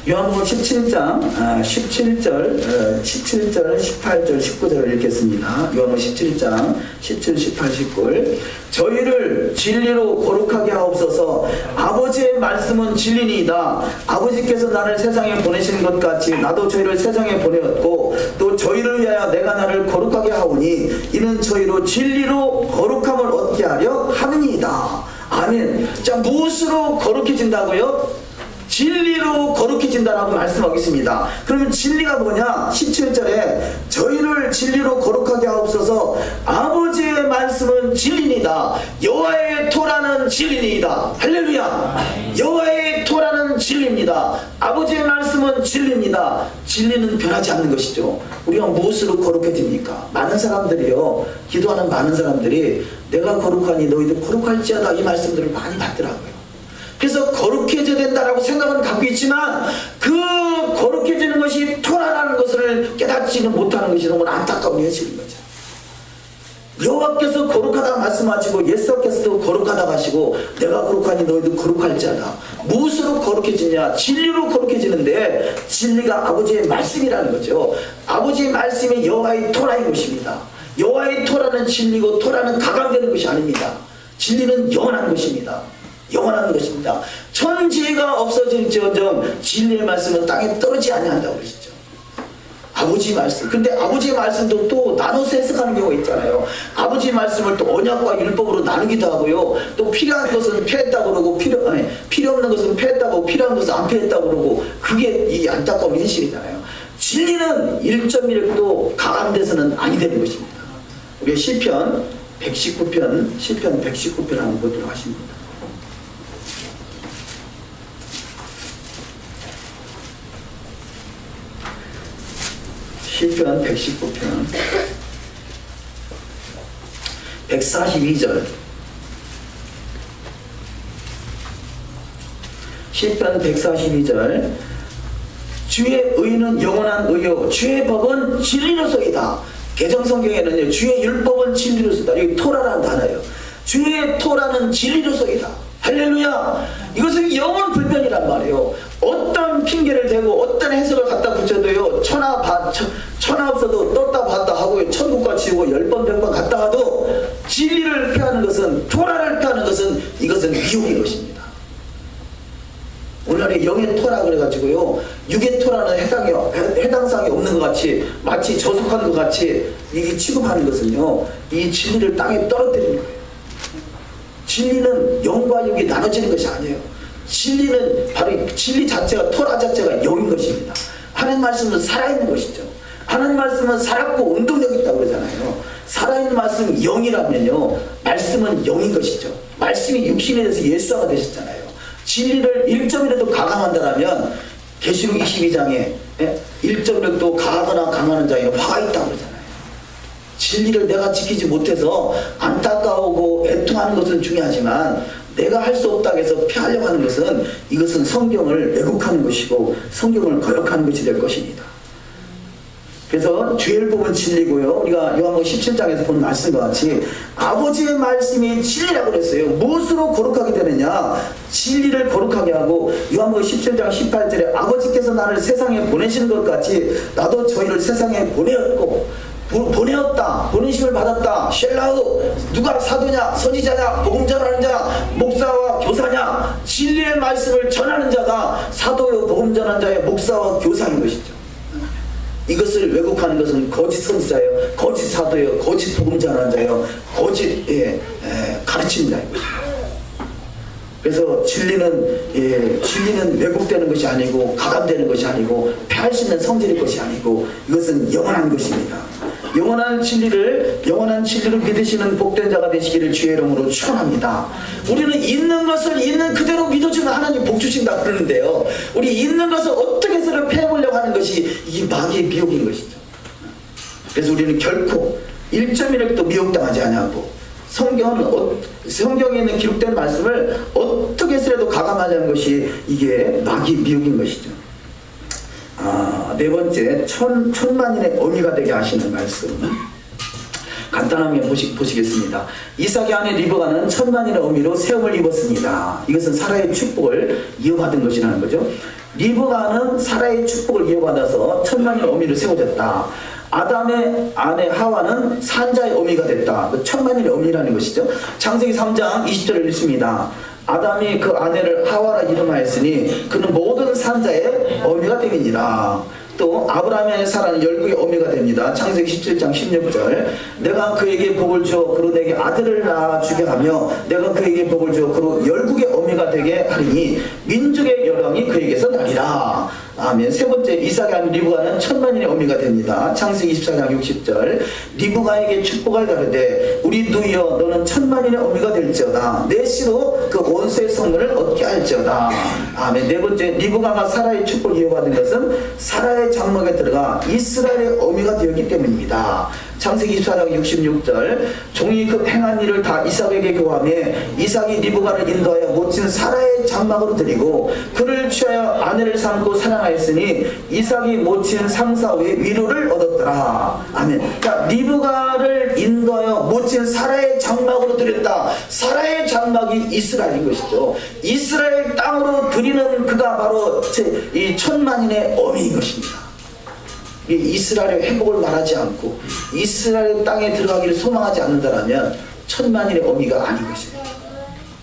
요한복음 17장 17절 18절 19절을 읽겠습니다. 요한복음 17장 17, 18, 19를 저희를 진리로 거룩하게 하옵소서. 아버지의 말씀은 진리니이다. 아버지께서 나를 세상에 보내신 것 같이 나도 저희를 세상에 보내었고 또 저희를 위하여 내가 나를 거룩하게 하오니 이는 저희로 진리로 거룩함을 얻게 하려 함이니이다. 아멘. 자, 무엇으로 거룩해진다고요? 진리로 거룩해진다라고 말씀하겠습니다. 그러면 진리가 뭐냐? 17절에 저희를 진리로 거룩하게 하옵소서. 아버지의 말씀은 진리니이다. 여호와의 토라는 진리니이다. 할렐루야. 여호와의 토라는 진리입니다. 아버지의 말씀은 진리입니다. 진리는 변하지 않는 것이죠. 우리가 무엇으로 거룩해집니까? 많은 사람들이요, 기도하는 많은 사람들이 내가 거룩하니 너희도 거룩할지어다 이 말씀들을 많이 받더라고요. 그래서 거룩해져야 된다라고 생각은 갖고 있지만 그 거룩해지는 것이 토라라는 것을 깨닫지는 못하는 것이 너무 안타까운 현실인 거죠. 여호와께서 거룩하다 말씀하시고 예수께서도 거룩하다 하시고 내가 거룩하니 너희도 거룩할지어다. 무엇으로 거룩해지냐? 진리로 거룩해지는데 진리가 아버지의 말씀이라는 거죠. 아버지의 말씀이 여호와의 토라인 것입니다. 여호와의 토라는 진리고 토라는 가감되는 것이 아닙니다. 진리는 영원한 것입니다. 영원한 것입니다. 천지가 없어질지언정 진리의 말씀은 땅에 떨어지지 아니한다고 그러시죠. 아버지 말씀. 근데 아버지의 말씀도 또 나눠서 해석하는 경우가 있잖아요. 아버지의 말씀을 또 언약과 율법으로 나누기도 하고요. 또 필요한 것은 폐했다고 그러고 필요 없는 것은 폐했다고, 필요한 것은 안 폐했다고 그러고, 그게 이 안타까운 현실이잖아요. 진리는 1.1도 가감돼서는 아니 되는 것입니다. 우리 시편 119편 한번 보도록 하십니다. 시편 119편 142절 시편 142절 주의 의는 영원한 의요 주의 법은 진리로소이다. 개정성경에는요 주의 율법은 진리로소이다. 여기 토라라는 단어예요. 주의 토라는 진리로소이다. 할렐루야. 이것은 영원 불변이란 말이에요. 어떤 핑계를 대고 어떤 해석을 갖다 붙여도요, 천하 없어도 떴다 봤다 하고 천국과 지옥을 10번 100번 갔다 와도 진리를 피하는 것은, 토라를 피하는 것은, 이것은 미혹인 것입니다. 오늘날에 영의 토라 그래가지고요, 육의 토라는 해당사항이 없는 것 같이, 마치 저속한 것 같이 이게 취급하는 것은요, 이 진리를 땅에 떨어뜨리는 거예요. 진리는 영과 육이 나눠지는 것이 아니에요. 진리는 바로 진리 자체가, 토라 자체가 영인 것입니다. 하나님 말씀은 살아있는 것이죠. 하나님 말씀은 살았고 운동력 있다고 그러잖아요. 살아있는 말씀은 영이라면요, 말씀은 영인 것이죠. 말씀이 육신에 대해서 예수가 되셨잖아요. 진리를 1점이라도 가감한다면 계시록 22장에 1점이라도 가하거나 강하는 자에는 화가 있다고 그러잖아요. 진리를 내가 지키지 못해서 안타까우고 애통하는 것은 중요하지만 내가 할 수 없다고 해서 피하려고 하는 것은, 이것은 성경을 왜곡하는 것이고 성경을 거역하는 것이 될 것입니다. 그래서 죄를 보면 진리고요, 우리가 요한복음 17장에서 본 말씀과 같이 아버지의 말씀이 진리라고 그랬어요. 무엇으로 거룩하게 되느냐? 진리를 거룩하게 하고, 요한복음 17장 18절에 아버지께서 나를 세상에 보내신 것 같이 나도 저희를 세상에 보내었다, 보내심을 받았다. 쉘라우, 누가 사도냐, 선지자냐, 복음 전하는 자, 목사와 교사냐? 진리의 말씀을 전하는 자가 사도요, 복음 전하는 자의 목사와 교사인 것이죠. 이것을 왜곡하는 것은 거짓 선지자예요, 거짓 사도예요, 거짓 복음 전하는 자예요, 거짓 가르치는 자인 것입니다. 그래서 진리는 왜곡되는 것이 아니고 가감되는 것이 아니고 폐할 수 있는 성질일 것이 아니고, 이것은 영원한 것입니다. 영원한 진리를 믿으시는 복된 자가 되시기를 주의 이름으로 축원합니다. 우리는 있는 것을 있는 그대로 믿어주면 하나님 복 주신다 그러는데요, 우리 있는 것을 어떻게 해서든 패보려고 하는 것이 이 마귀의 미혹인 것이죠. 그래서 우리는 결코 1.1도 미혹당하지 않냐고, 성경에 있는 기록된 말씀을 어떻게 해서라도 가감하자는 것이 이게 마귀의 미혹인 것이죠. 네 번째, 천만인의 어미가 되게 하시는 말씀 간단하게 보시겠습니다. 이삭의 아내 리브가는 천만인의 어미로 세움을 입었습니다. 이것은 사라의 축복을 이어받은 것이라는 거죠. 리브가는 사라의 축복을 이어받아서 천만인의 어미로 세워졌다. 아담의 아내 하와는 산자의 어미가 됐다. 천만인의 어미라는 것이죠. 창세기 3장 20절을 읽습니다. 아담이 그 아내를 하와라 이름하였으니 그는 모든 산자의 어미가 되니라. 또 아브라함의 사라는 열국의 어미가 됩니다. 창세기 17장 16절. 내가 그에게 복을 주어 그로 내게 아들을 낳아주게 하며 내가 그에게 복을 주어 그로 열국의 어미가 되게 하리니 민족의 여왕이 그에게서 나리라. 아멘. 세 번째, 이삭의 아내 리브가는 천만인의 어미가 됩니다. 창세기 24장 60절. 리브가에게 축복을 가르되 우리 누이여 너는 천만인의 어미가 될지어다. 내 씨로 그 원수의 성문을 얻게 할지어다. 아멘. 네 번째, 리브가가 사라의 축복을 이어받은 것은 사라의 장막에 들어가 이스라엘의 어미가 되었기 때문입니다. 창세기 24장 66절. 종이 그 행한 일을 다 이삭에게 교하며 이삭이 리브가를 인도하여 못진 사라의 장막으로 드리고 그를 취하여 아내를 삼고 사랑하였으니 이삭이 못친 상사 후에 위로를 얻었더라. 아멘. 그러니까 리브가를 인도하여 못친 사라의 장막으로 드렸다. 사라의 장막이 이스라엘인 것이죠. 이스라엘 땅으로 드리는 그가 바로 이 천만인의 어미인 것입니다. 이스라엘의 회복을 말하지 않고 이스라엘 땅에 들어가기를 소망하지 않는다면 천만인의 어미가 아닌 것입니다.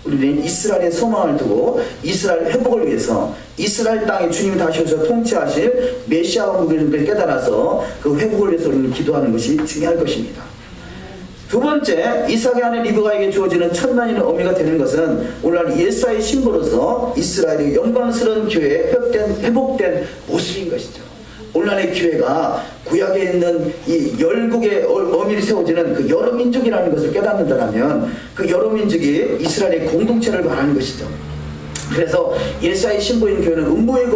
우리는 이스라엘의 소망을 두고 이스라엘 회복을 위해서 이스라엘 땅에 주님이 다시 오셔서 통치하실 메시아 왕국을 깨달아서 그 회복을 위해서 우리는 기도하는 것이 중요할 것입니다. 두 번째, 이삭의 아내 리브가에게 주어지는 천만인의 어미가 되는 것은 오늘날 예수의 신부로서 이스라엘의 영광스러운 교회에 회복된 모습인 것이죠. 오늘날의 교회가 구약에 있는 이 열국의 어미를 세워지는 그 여러 민족이라는 것을 깨닫는다면 그 여러 민족이 이스라엘의 공동체를 말하는 것이죠. 그래서 예수의 신부인 교회는 음부의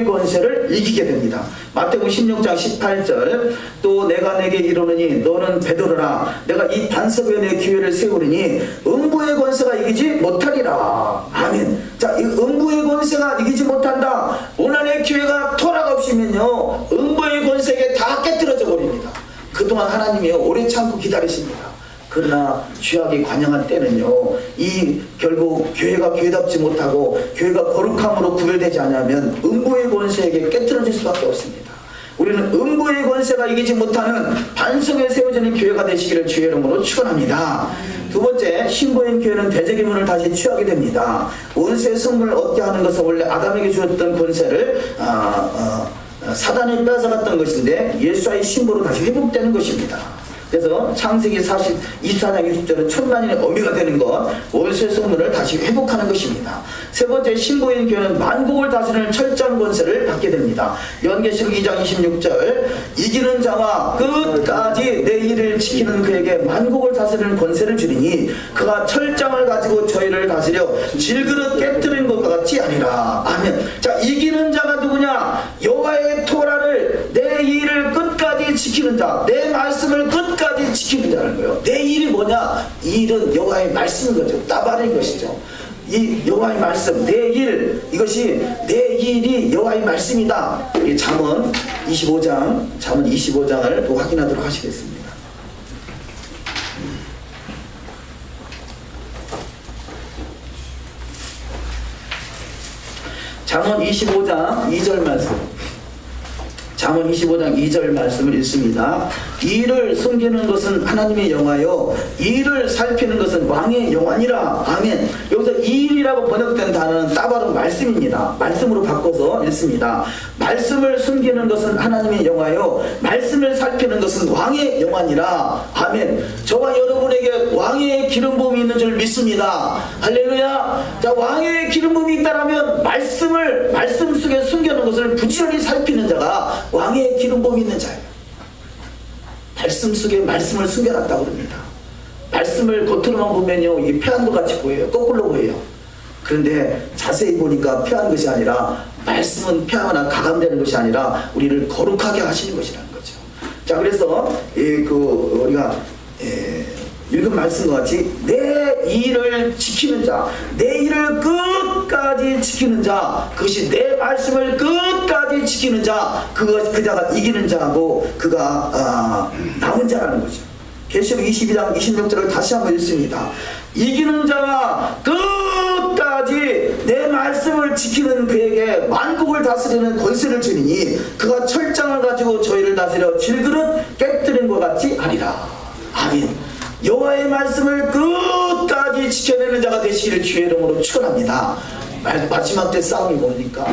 권세를 이기게 됩니다. 마태복음 16장 18절. 또 내가 내게 이르노니 너는 베드로라. 내가 이 반석 위에 내 교회를 세우리니 음부의 권세가 이기지 못하리라. 아멘. 자, 이 음부의 권세가 이기지 못한다. 오늘의 교회가 토라가 없으면요 음부의 권세에 다 깨뜨려져 버립니다. 그동안 하나님이 오래 참고 기다리십니다. 그러나 죄악이 관영한 때는요, 이 결국 교회가 교회답지 못하고 교회가 거룩함으로 구별되지 않으면 음부의 권세에게 깨트려질 수밖에 없습니다. 우리는 음부의 권세가 이기지 못하는 반석에 세워지는 교회가 되시기를 주의 이름으로 축원합니다. 두 번째, 신부인 교회는 대적의 문을 다시 취하게 됩니다. 원수의 성분을 얻게 하는 것은 원래 아담에게 주었던 권세를 사단이 뺏어갔던 것인데 예수와의 신부로 다시 회복되는 것입니다. 그래서 창세기 24장 20절은 천만인의 어미가 되는 것, 원수의 성문을 다시 회복하는 것입니다. 세 번째, 신부인 교회는 만국을 다스리는 철저한 권세를 받게 됩니다. 요한계시록 2장 26절, 이기는 자와 끝까지 내 일을 지키는 그에게 만국을 다스리는 권세를 주리니 그가 철장을 가지고 저희를 다스려 질그릇 깨뜨린 것과 같이 아니라. 아멘. 자, 이기는 자가 누구냐? 여호와의 토라를, 내 일을 끝까지 지키는 자, 내 말씀을 끝까지 지키는 자라는 거예요. 내 일이 뭐냐? 이 일은 여호와의 말씀인 거죠. 따바린 것이죠. 이 여호와의 말씀, 내 일, 이것이 내 일이 여호와의 말씀이다. 이 잠언 25장을 또 확인하도록 하시겠습니다. 잠언 25장 2절 말씀. 잠언 25장 2절 말씀을 읽습니다. 이를 숨기는 것은 하나님의 영화요, 이를 살피는 것은 왕의 영화니라. 아멘. 여기서 일이라고 번역된 단어는 따바로 말씀입니다. 말씀으로 바꿔서 읽습니다. 말씀을 숨기는 것은 하나님의 영화요, 말씀을 살피는 것은 왕의 영화니라. 아멘. 저와 여러분에게 왕의 기름 부음이 있는 줄 믿습니다. 할렐루야. 자, 왕의 기름 부음이 있다라면 말씀 속에 숨겨놓은 것을 부지런히 살피는 자가 왕의 기름 부음이 있는 자예요. 말씀 속에 말씀을 숨겨놨다고 합니다. 말씀을 겉으로만 보면요, 이게 폐한 것 같이 보여요. 거꾸로 보여요. 그런데 자세히 보니까 폐한 것이 아니라, 말씀은 폐하거나 가감되는 것이 아니라 우리를 거룩하게 하시는 것이라는 거죠. 자, 그래서 우리가 읽은 말씀과 같이 내 일을 지키는 자, 내 일을 끝까지 지키는 자, 그것이 내 말씀을 끝까지 지키는 자, 그 자가 이기는 자고 그가 남은 자라는 거죠. 계시록 22장 26절을 다시 한번 읽습니다. 이기는 자가 끝까지 내 말씀을 지키는 그에게 만국을 다스리는 권세를 주리니 그가 철장을 가지고 저희를 다스려 질그릇 깨뜨린 것 같이 아니라. 아멘. 여호와의 말씀을 끝까지 지켜내는 자가 되시기를 주의 이름으로 축원합니다. 마지막 때 싸움이 뭡니까?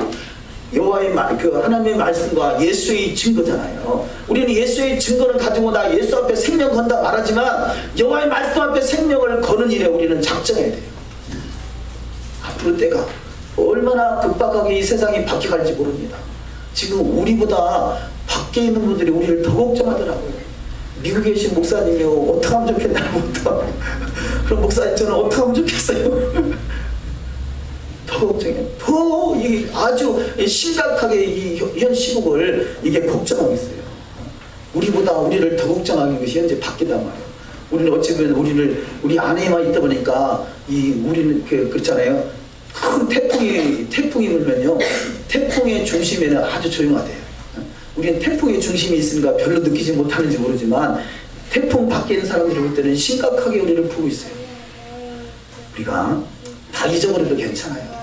여호와의 하나님의 말씀과 예수의 증거잖아요. 우리는 예수의 증거를 가지고 나 예수 앞에 생명 건다 말하지만 여호와의 말씀 앞에 생명을 거는 일에 우리는 작정해야 돼요. 앞으로 때가 얼마나 급박하게 이 세상이 바뀌어갈지 모릅니다. 지금 우리보다 밖에 있는 분들이 우리를 더 걱정하더라고요. 미국에 계신 목사님이요, 어떻게 하면 좋겠냐고. 그럼 목사님, 저는 어떻게 하면 좋겠어요? 더 걱정해요. 더 아주 심각하게 현 시국을 이게 걱정하고 있어요. 우리보다 우리를 더 걱정하는 것이 현재 바뀌단 말이에요. 우리는 어찌보면 우리 안에만 있다 보니까 우리는 그렇잖아요. 큰 태풍이 불면요, 태풍의 중심에는 아주 조용하대요. 우리는 태풍의 중심이 있으니까 별로 느끼지 못하는지 모르지만 태풍 밖에 있는 사람들이 볼 때는 심각하게 우리를 보고 있어요. 우리가 다 잊어버려도 괜찮아요.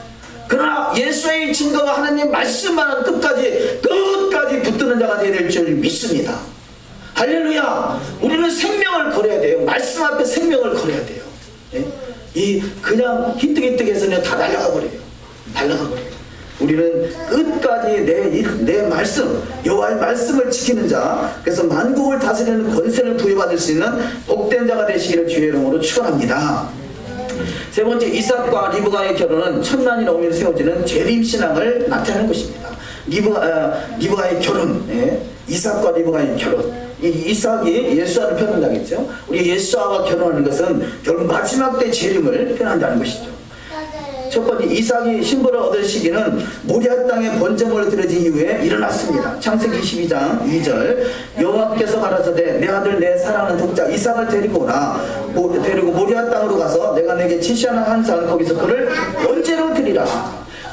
그러나 예수의 증거와 하나님의 말씀만은 끝까지 붙드는 자가 되어야 될 줄 믿습니다. 할렐루야. 우리는 생명을 걸어야 돼요. 말씀 앞에 생명을 걸어야 돼요. 그냥 히뜩히뜩해서는 다 날아가 버려요. 우리는 끝까지 내 말씀, 여호와의 말씀을 지키는 자, 그래서 만국을 다스리는 권세를 부여받을 수 있는 복된 자가 되시기를 주의 이름으로 축원합니다. 세 번째, 이삭과 리브가의 결혼은 천만인 어미로 세워지는 재림신앙을 나타내는 것입니다. 리브가의 결혼, 이삭과 리브가의 결혼. 이삭이 예수와를 표현한다겠죠. 우리 예수와 결혼하는 것은 결국 마지막 때 재림을 표현한다는 것이죠. 첫 번째, 이삭이 신부를 얻을 시기는 모리아 땅에 번제물을 드려진 이후에 일어났습니다. 창세기 22장 2절, 여호와께서 가라사대 내 아들 내 사랑하는 독자 이삭을 데리고 모리아 땅으로 가서 내가 내게 지시하는 한 산 거기서 그를 번제로 드리라.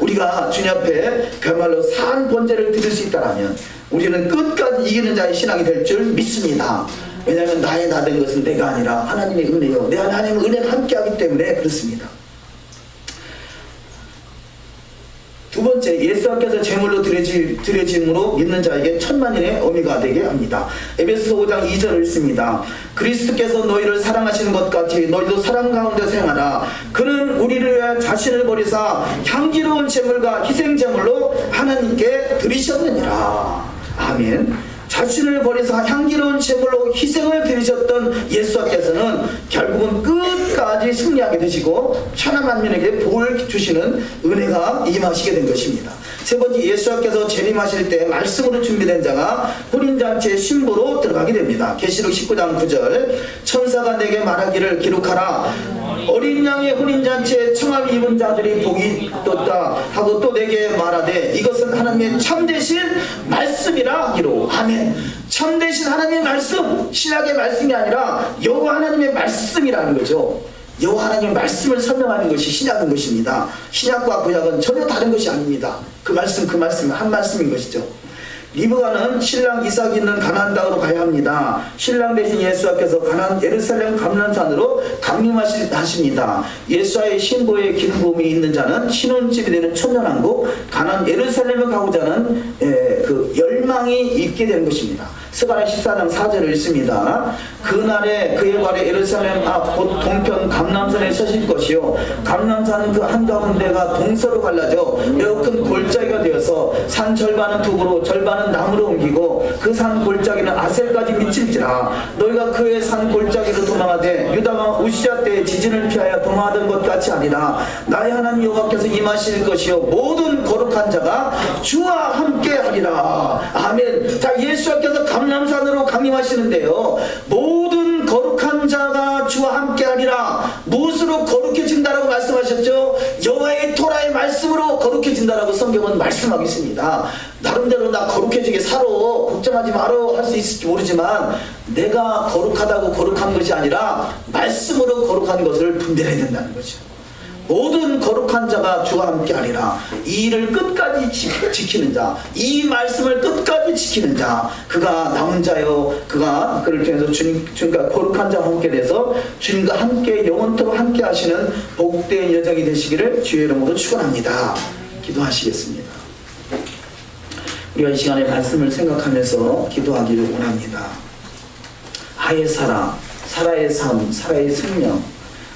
우리가 주님 앞에 그야말로 산 번제를 드릴 수 있다면 우리는 끝까지 이기는 자의 신앙이 될 줄 믿습니다. 왜냐하면 나의 나 된 것은 내가 아니라 하나님의 은혜요. 내 안에 하나님의 은혜가 함께하기 때문에 그렇습니다. 두 번째, 예수께서 제물로 드려짐으로 믿는 자에게 천만인의 의미가 되게 합니다. 에베소서 5장 2절을 읽습니다. 그리스도께서 너희를 사랑하시는 것 같이 너희도 사랑 가운데 행하라. 그는 우리를 위하여 자신을 버리사 향기로운 제물과 희생 제물로 하나님께 드리셨느니라. 아멘. 자신을 버리사 향기로운 제물로 희생을 드리셨던 예수께서는 결국은 끝까지 승리하게 되시고 천하 만민에게 복을 주시는 은혜가 임하시게 된 것입니다. 세 번째, 예수께서 재림하실 때 말씀으로 준비된 자가 혼인잔치의 신부로 들어가게 됩니다. 계시록 19장 9절 천사가 내게 말하기를 기록하라. 어린 양의 혼인잔치에 청함 입은 자들이 복이 떴다 하고 또 내게 말하되 이것은 하나님의 참되신 말씀이라 하기로. 아멘. 참되신 하나님의 말씀, 신약의 말씀이 아니라 여호와 하나님의 말씀이라는 거죠. 여호와 하나님의 말씀을 설명하는 것이 신약인 것입니다. 신약과 구약은 전혀 다른 것이 아닙니다. 그 말씀 한 말씀인 것이죠. 리브가는 신랑 이삭이 있는 가나안 땅으로 가야 합니다. 신랑 대신 예수께서 예루살렘 감람산으로 강림하십니다. 예수와의 신부의 기름부음이 있는 자는 신혼집이 되는 천년왕국 가나안 예루살렘을 가고자 하는 그 열망이 있게 되는 것입니다. 스가랴 14장 4절을 읽습니다. 그날에 그의 발에 예루살렘 앞 곧 동편 감람산에 서실 것이요 감람산 그 한가운데가 동서로 갈라져 매우 큰 골짜기가 되어서 산 절반은 둑으로 절반은 나무로 옮기고 그 산 골짜기는 아셀까지 미칠지라. 너희가 그의 산 골짜기로 도망하되 유다가 우시아 때에 지진을 피하여 도망하던 것 같이 아니라 나의 하나님 여호와께서 임하실 것이요 모든 거룩한 자가 주와 함께 하리라. 아멘. 자, 예수께서 감람산으로 강림하시는데요, 모든 거룩한 자가 주와 함께 하리라. 무엇으로 거룩해진다라고 말씀하셨죠? 여호와의 토라의 말씀으로 거룩해진다라고 성경은 말씀하고 있습니다. 나름대로 나 거룩해지게 살아, 걱정하지 마라 할 수 있을지 모르지만 내가 거룩하다고 거룩한 것이 아니라 말씀으로 거룩한 것을 분별해야 된다는 거죠. 모든 거룩한 자가 주와 함께 하리라. 이 일을 끝까지 지키는 자, 이 말씀을 끝까지 지키는 자, 그가 남은 자요, 그가 그를 통해서 주님과 거룩한 자와 함께 돼서 주님과 함께 영원토록 함께 하시는 복된 여정이 되시기를 주의 이름으로 축원합니다. 기도하시겠습니다. 우리가 이 시간에 말씀을 생각하면서 기도하기를 원합니다. 아예 사라의 삶, 사라의 생명,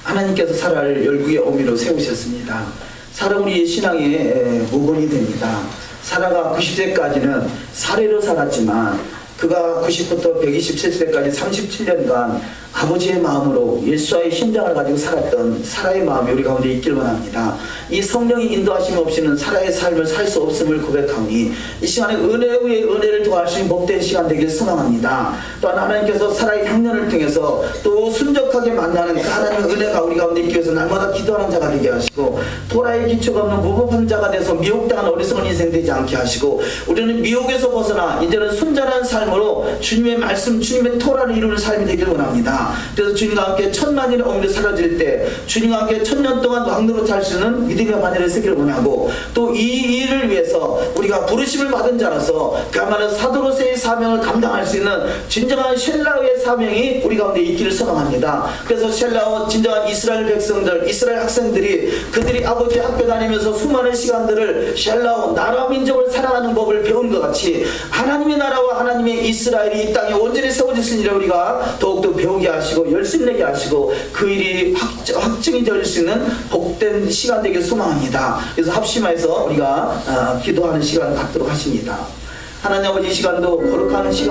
하나님께서 사라를 열국의 어미로 세우셨습니다. 사라 우리의 신앙의 모건이 됩니다. 사라가 90세까지는 사례로 살았지만 그가 90부터 127세까지 37년간 아버지의 마음으로 예수와의 심장을 가지고 살았던 사라의 마음이 우리 가운데 있길 원합니다. 이 성령의 인도하심 없이는 사라의 삶을 살 수 없음을 고백하오니 이 시간에 은혜 위에 은혜를 더하시는 복된 시간 되길 소망합니다. 또한 하나님께서 사라의 향년을 통해서 또 순적하게 만나는 그 하나님의 은혜가 우리 가운데 있기 위해서 날마다 기도하는 자가 되게 하시고 토라의 기초가 없는 무법한 자가 돼서 미혹당한 어리석은 인생 되지 않게 하시고 우리는 미혹에서 벗어나 이제는 순전한 삶으로 주님의 말씀, 주님의 토라를 이루는 삶이 되길 원합니다. 그래서 주님과 함께 천만인의 어미로 사라질 때 주님과 함께 천년 동안 왕노로 살 수 있는 믿음의 반열에 서기를 원하고 또 이 일을 위해서 우리가 부르심을 받은 자라서 그야말로 사도로서의 사명을 감당할 수 있는 진정한 셀라의 사명이 우리 가운데 있기를 소망합니다. 그래서 셀라와 진정한 이스라엘 백성들, 이스라엘 학생들이 그들이 아버지 학교 다니면서 수많은 시간들을 셀라와 나라 민족을 사랑하는 법을 배운 것 같이 하나님의 나라와 하나님의 이스라엘이 이 땅에 온전히 세워졌을 일을 우리가 더욱더 배우게 하시고 열심내게 하시고 그 일이 확증이 될 수 있는 복된 시간 되길 소망합니다. 그래서 합심해서 우리가 기도하는 시간 갖도록 하십니다. 하나님 아버지, 이 시간도 거룩한 시간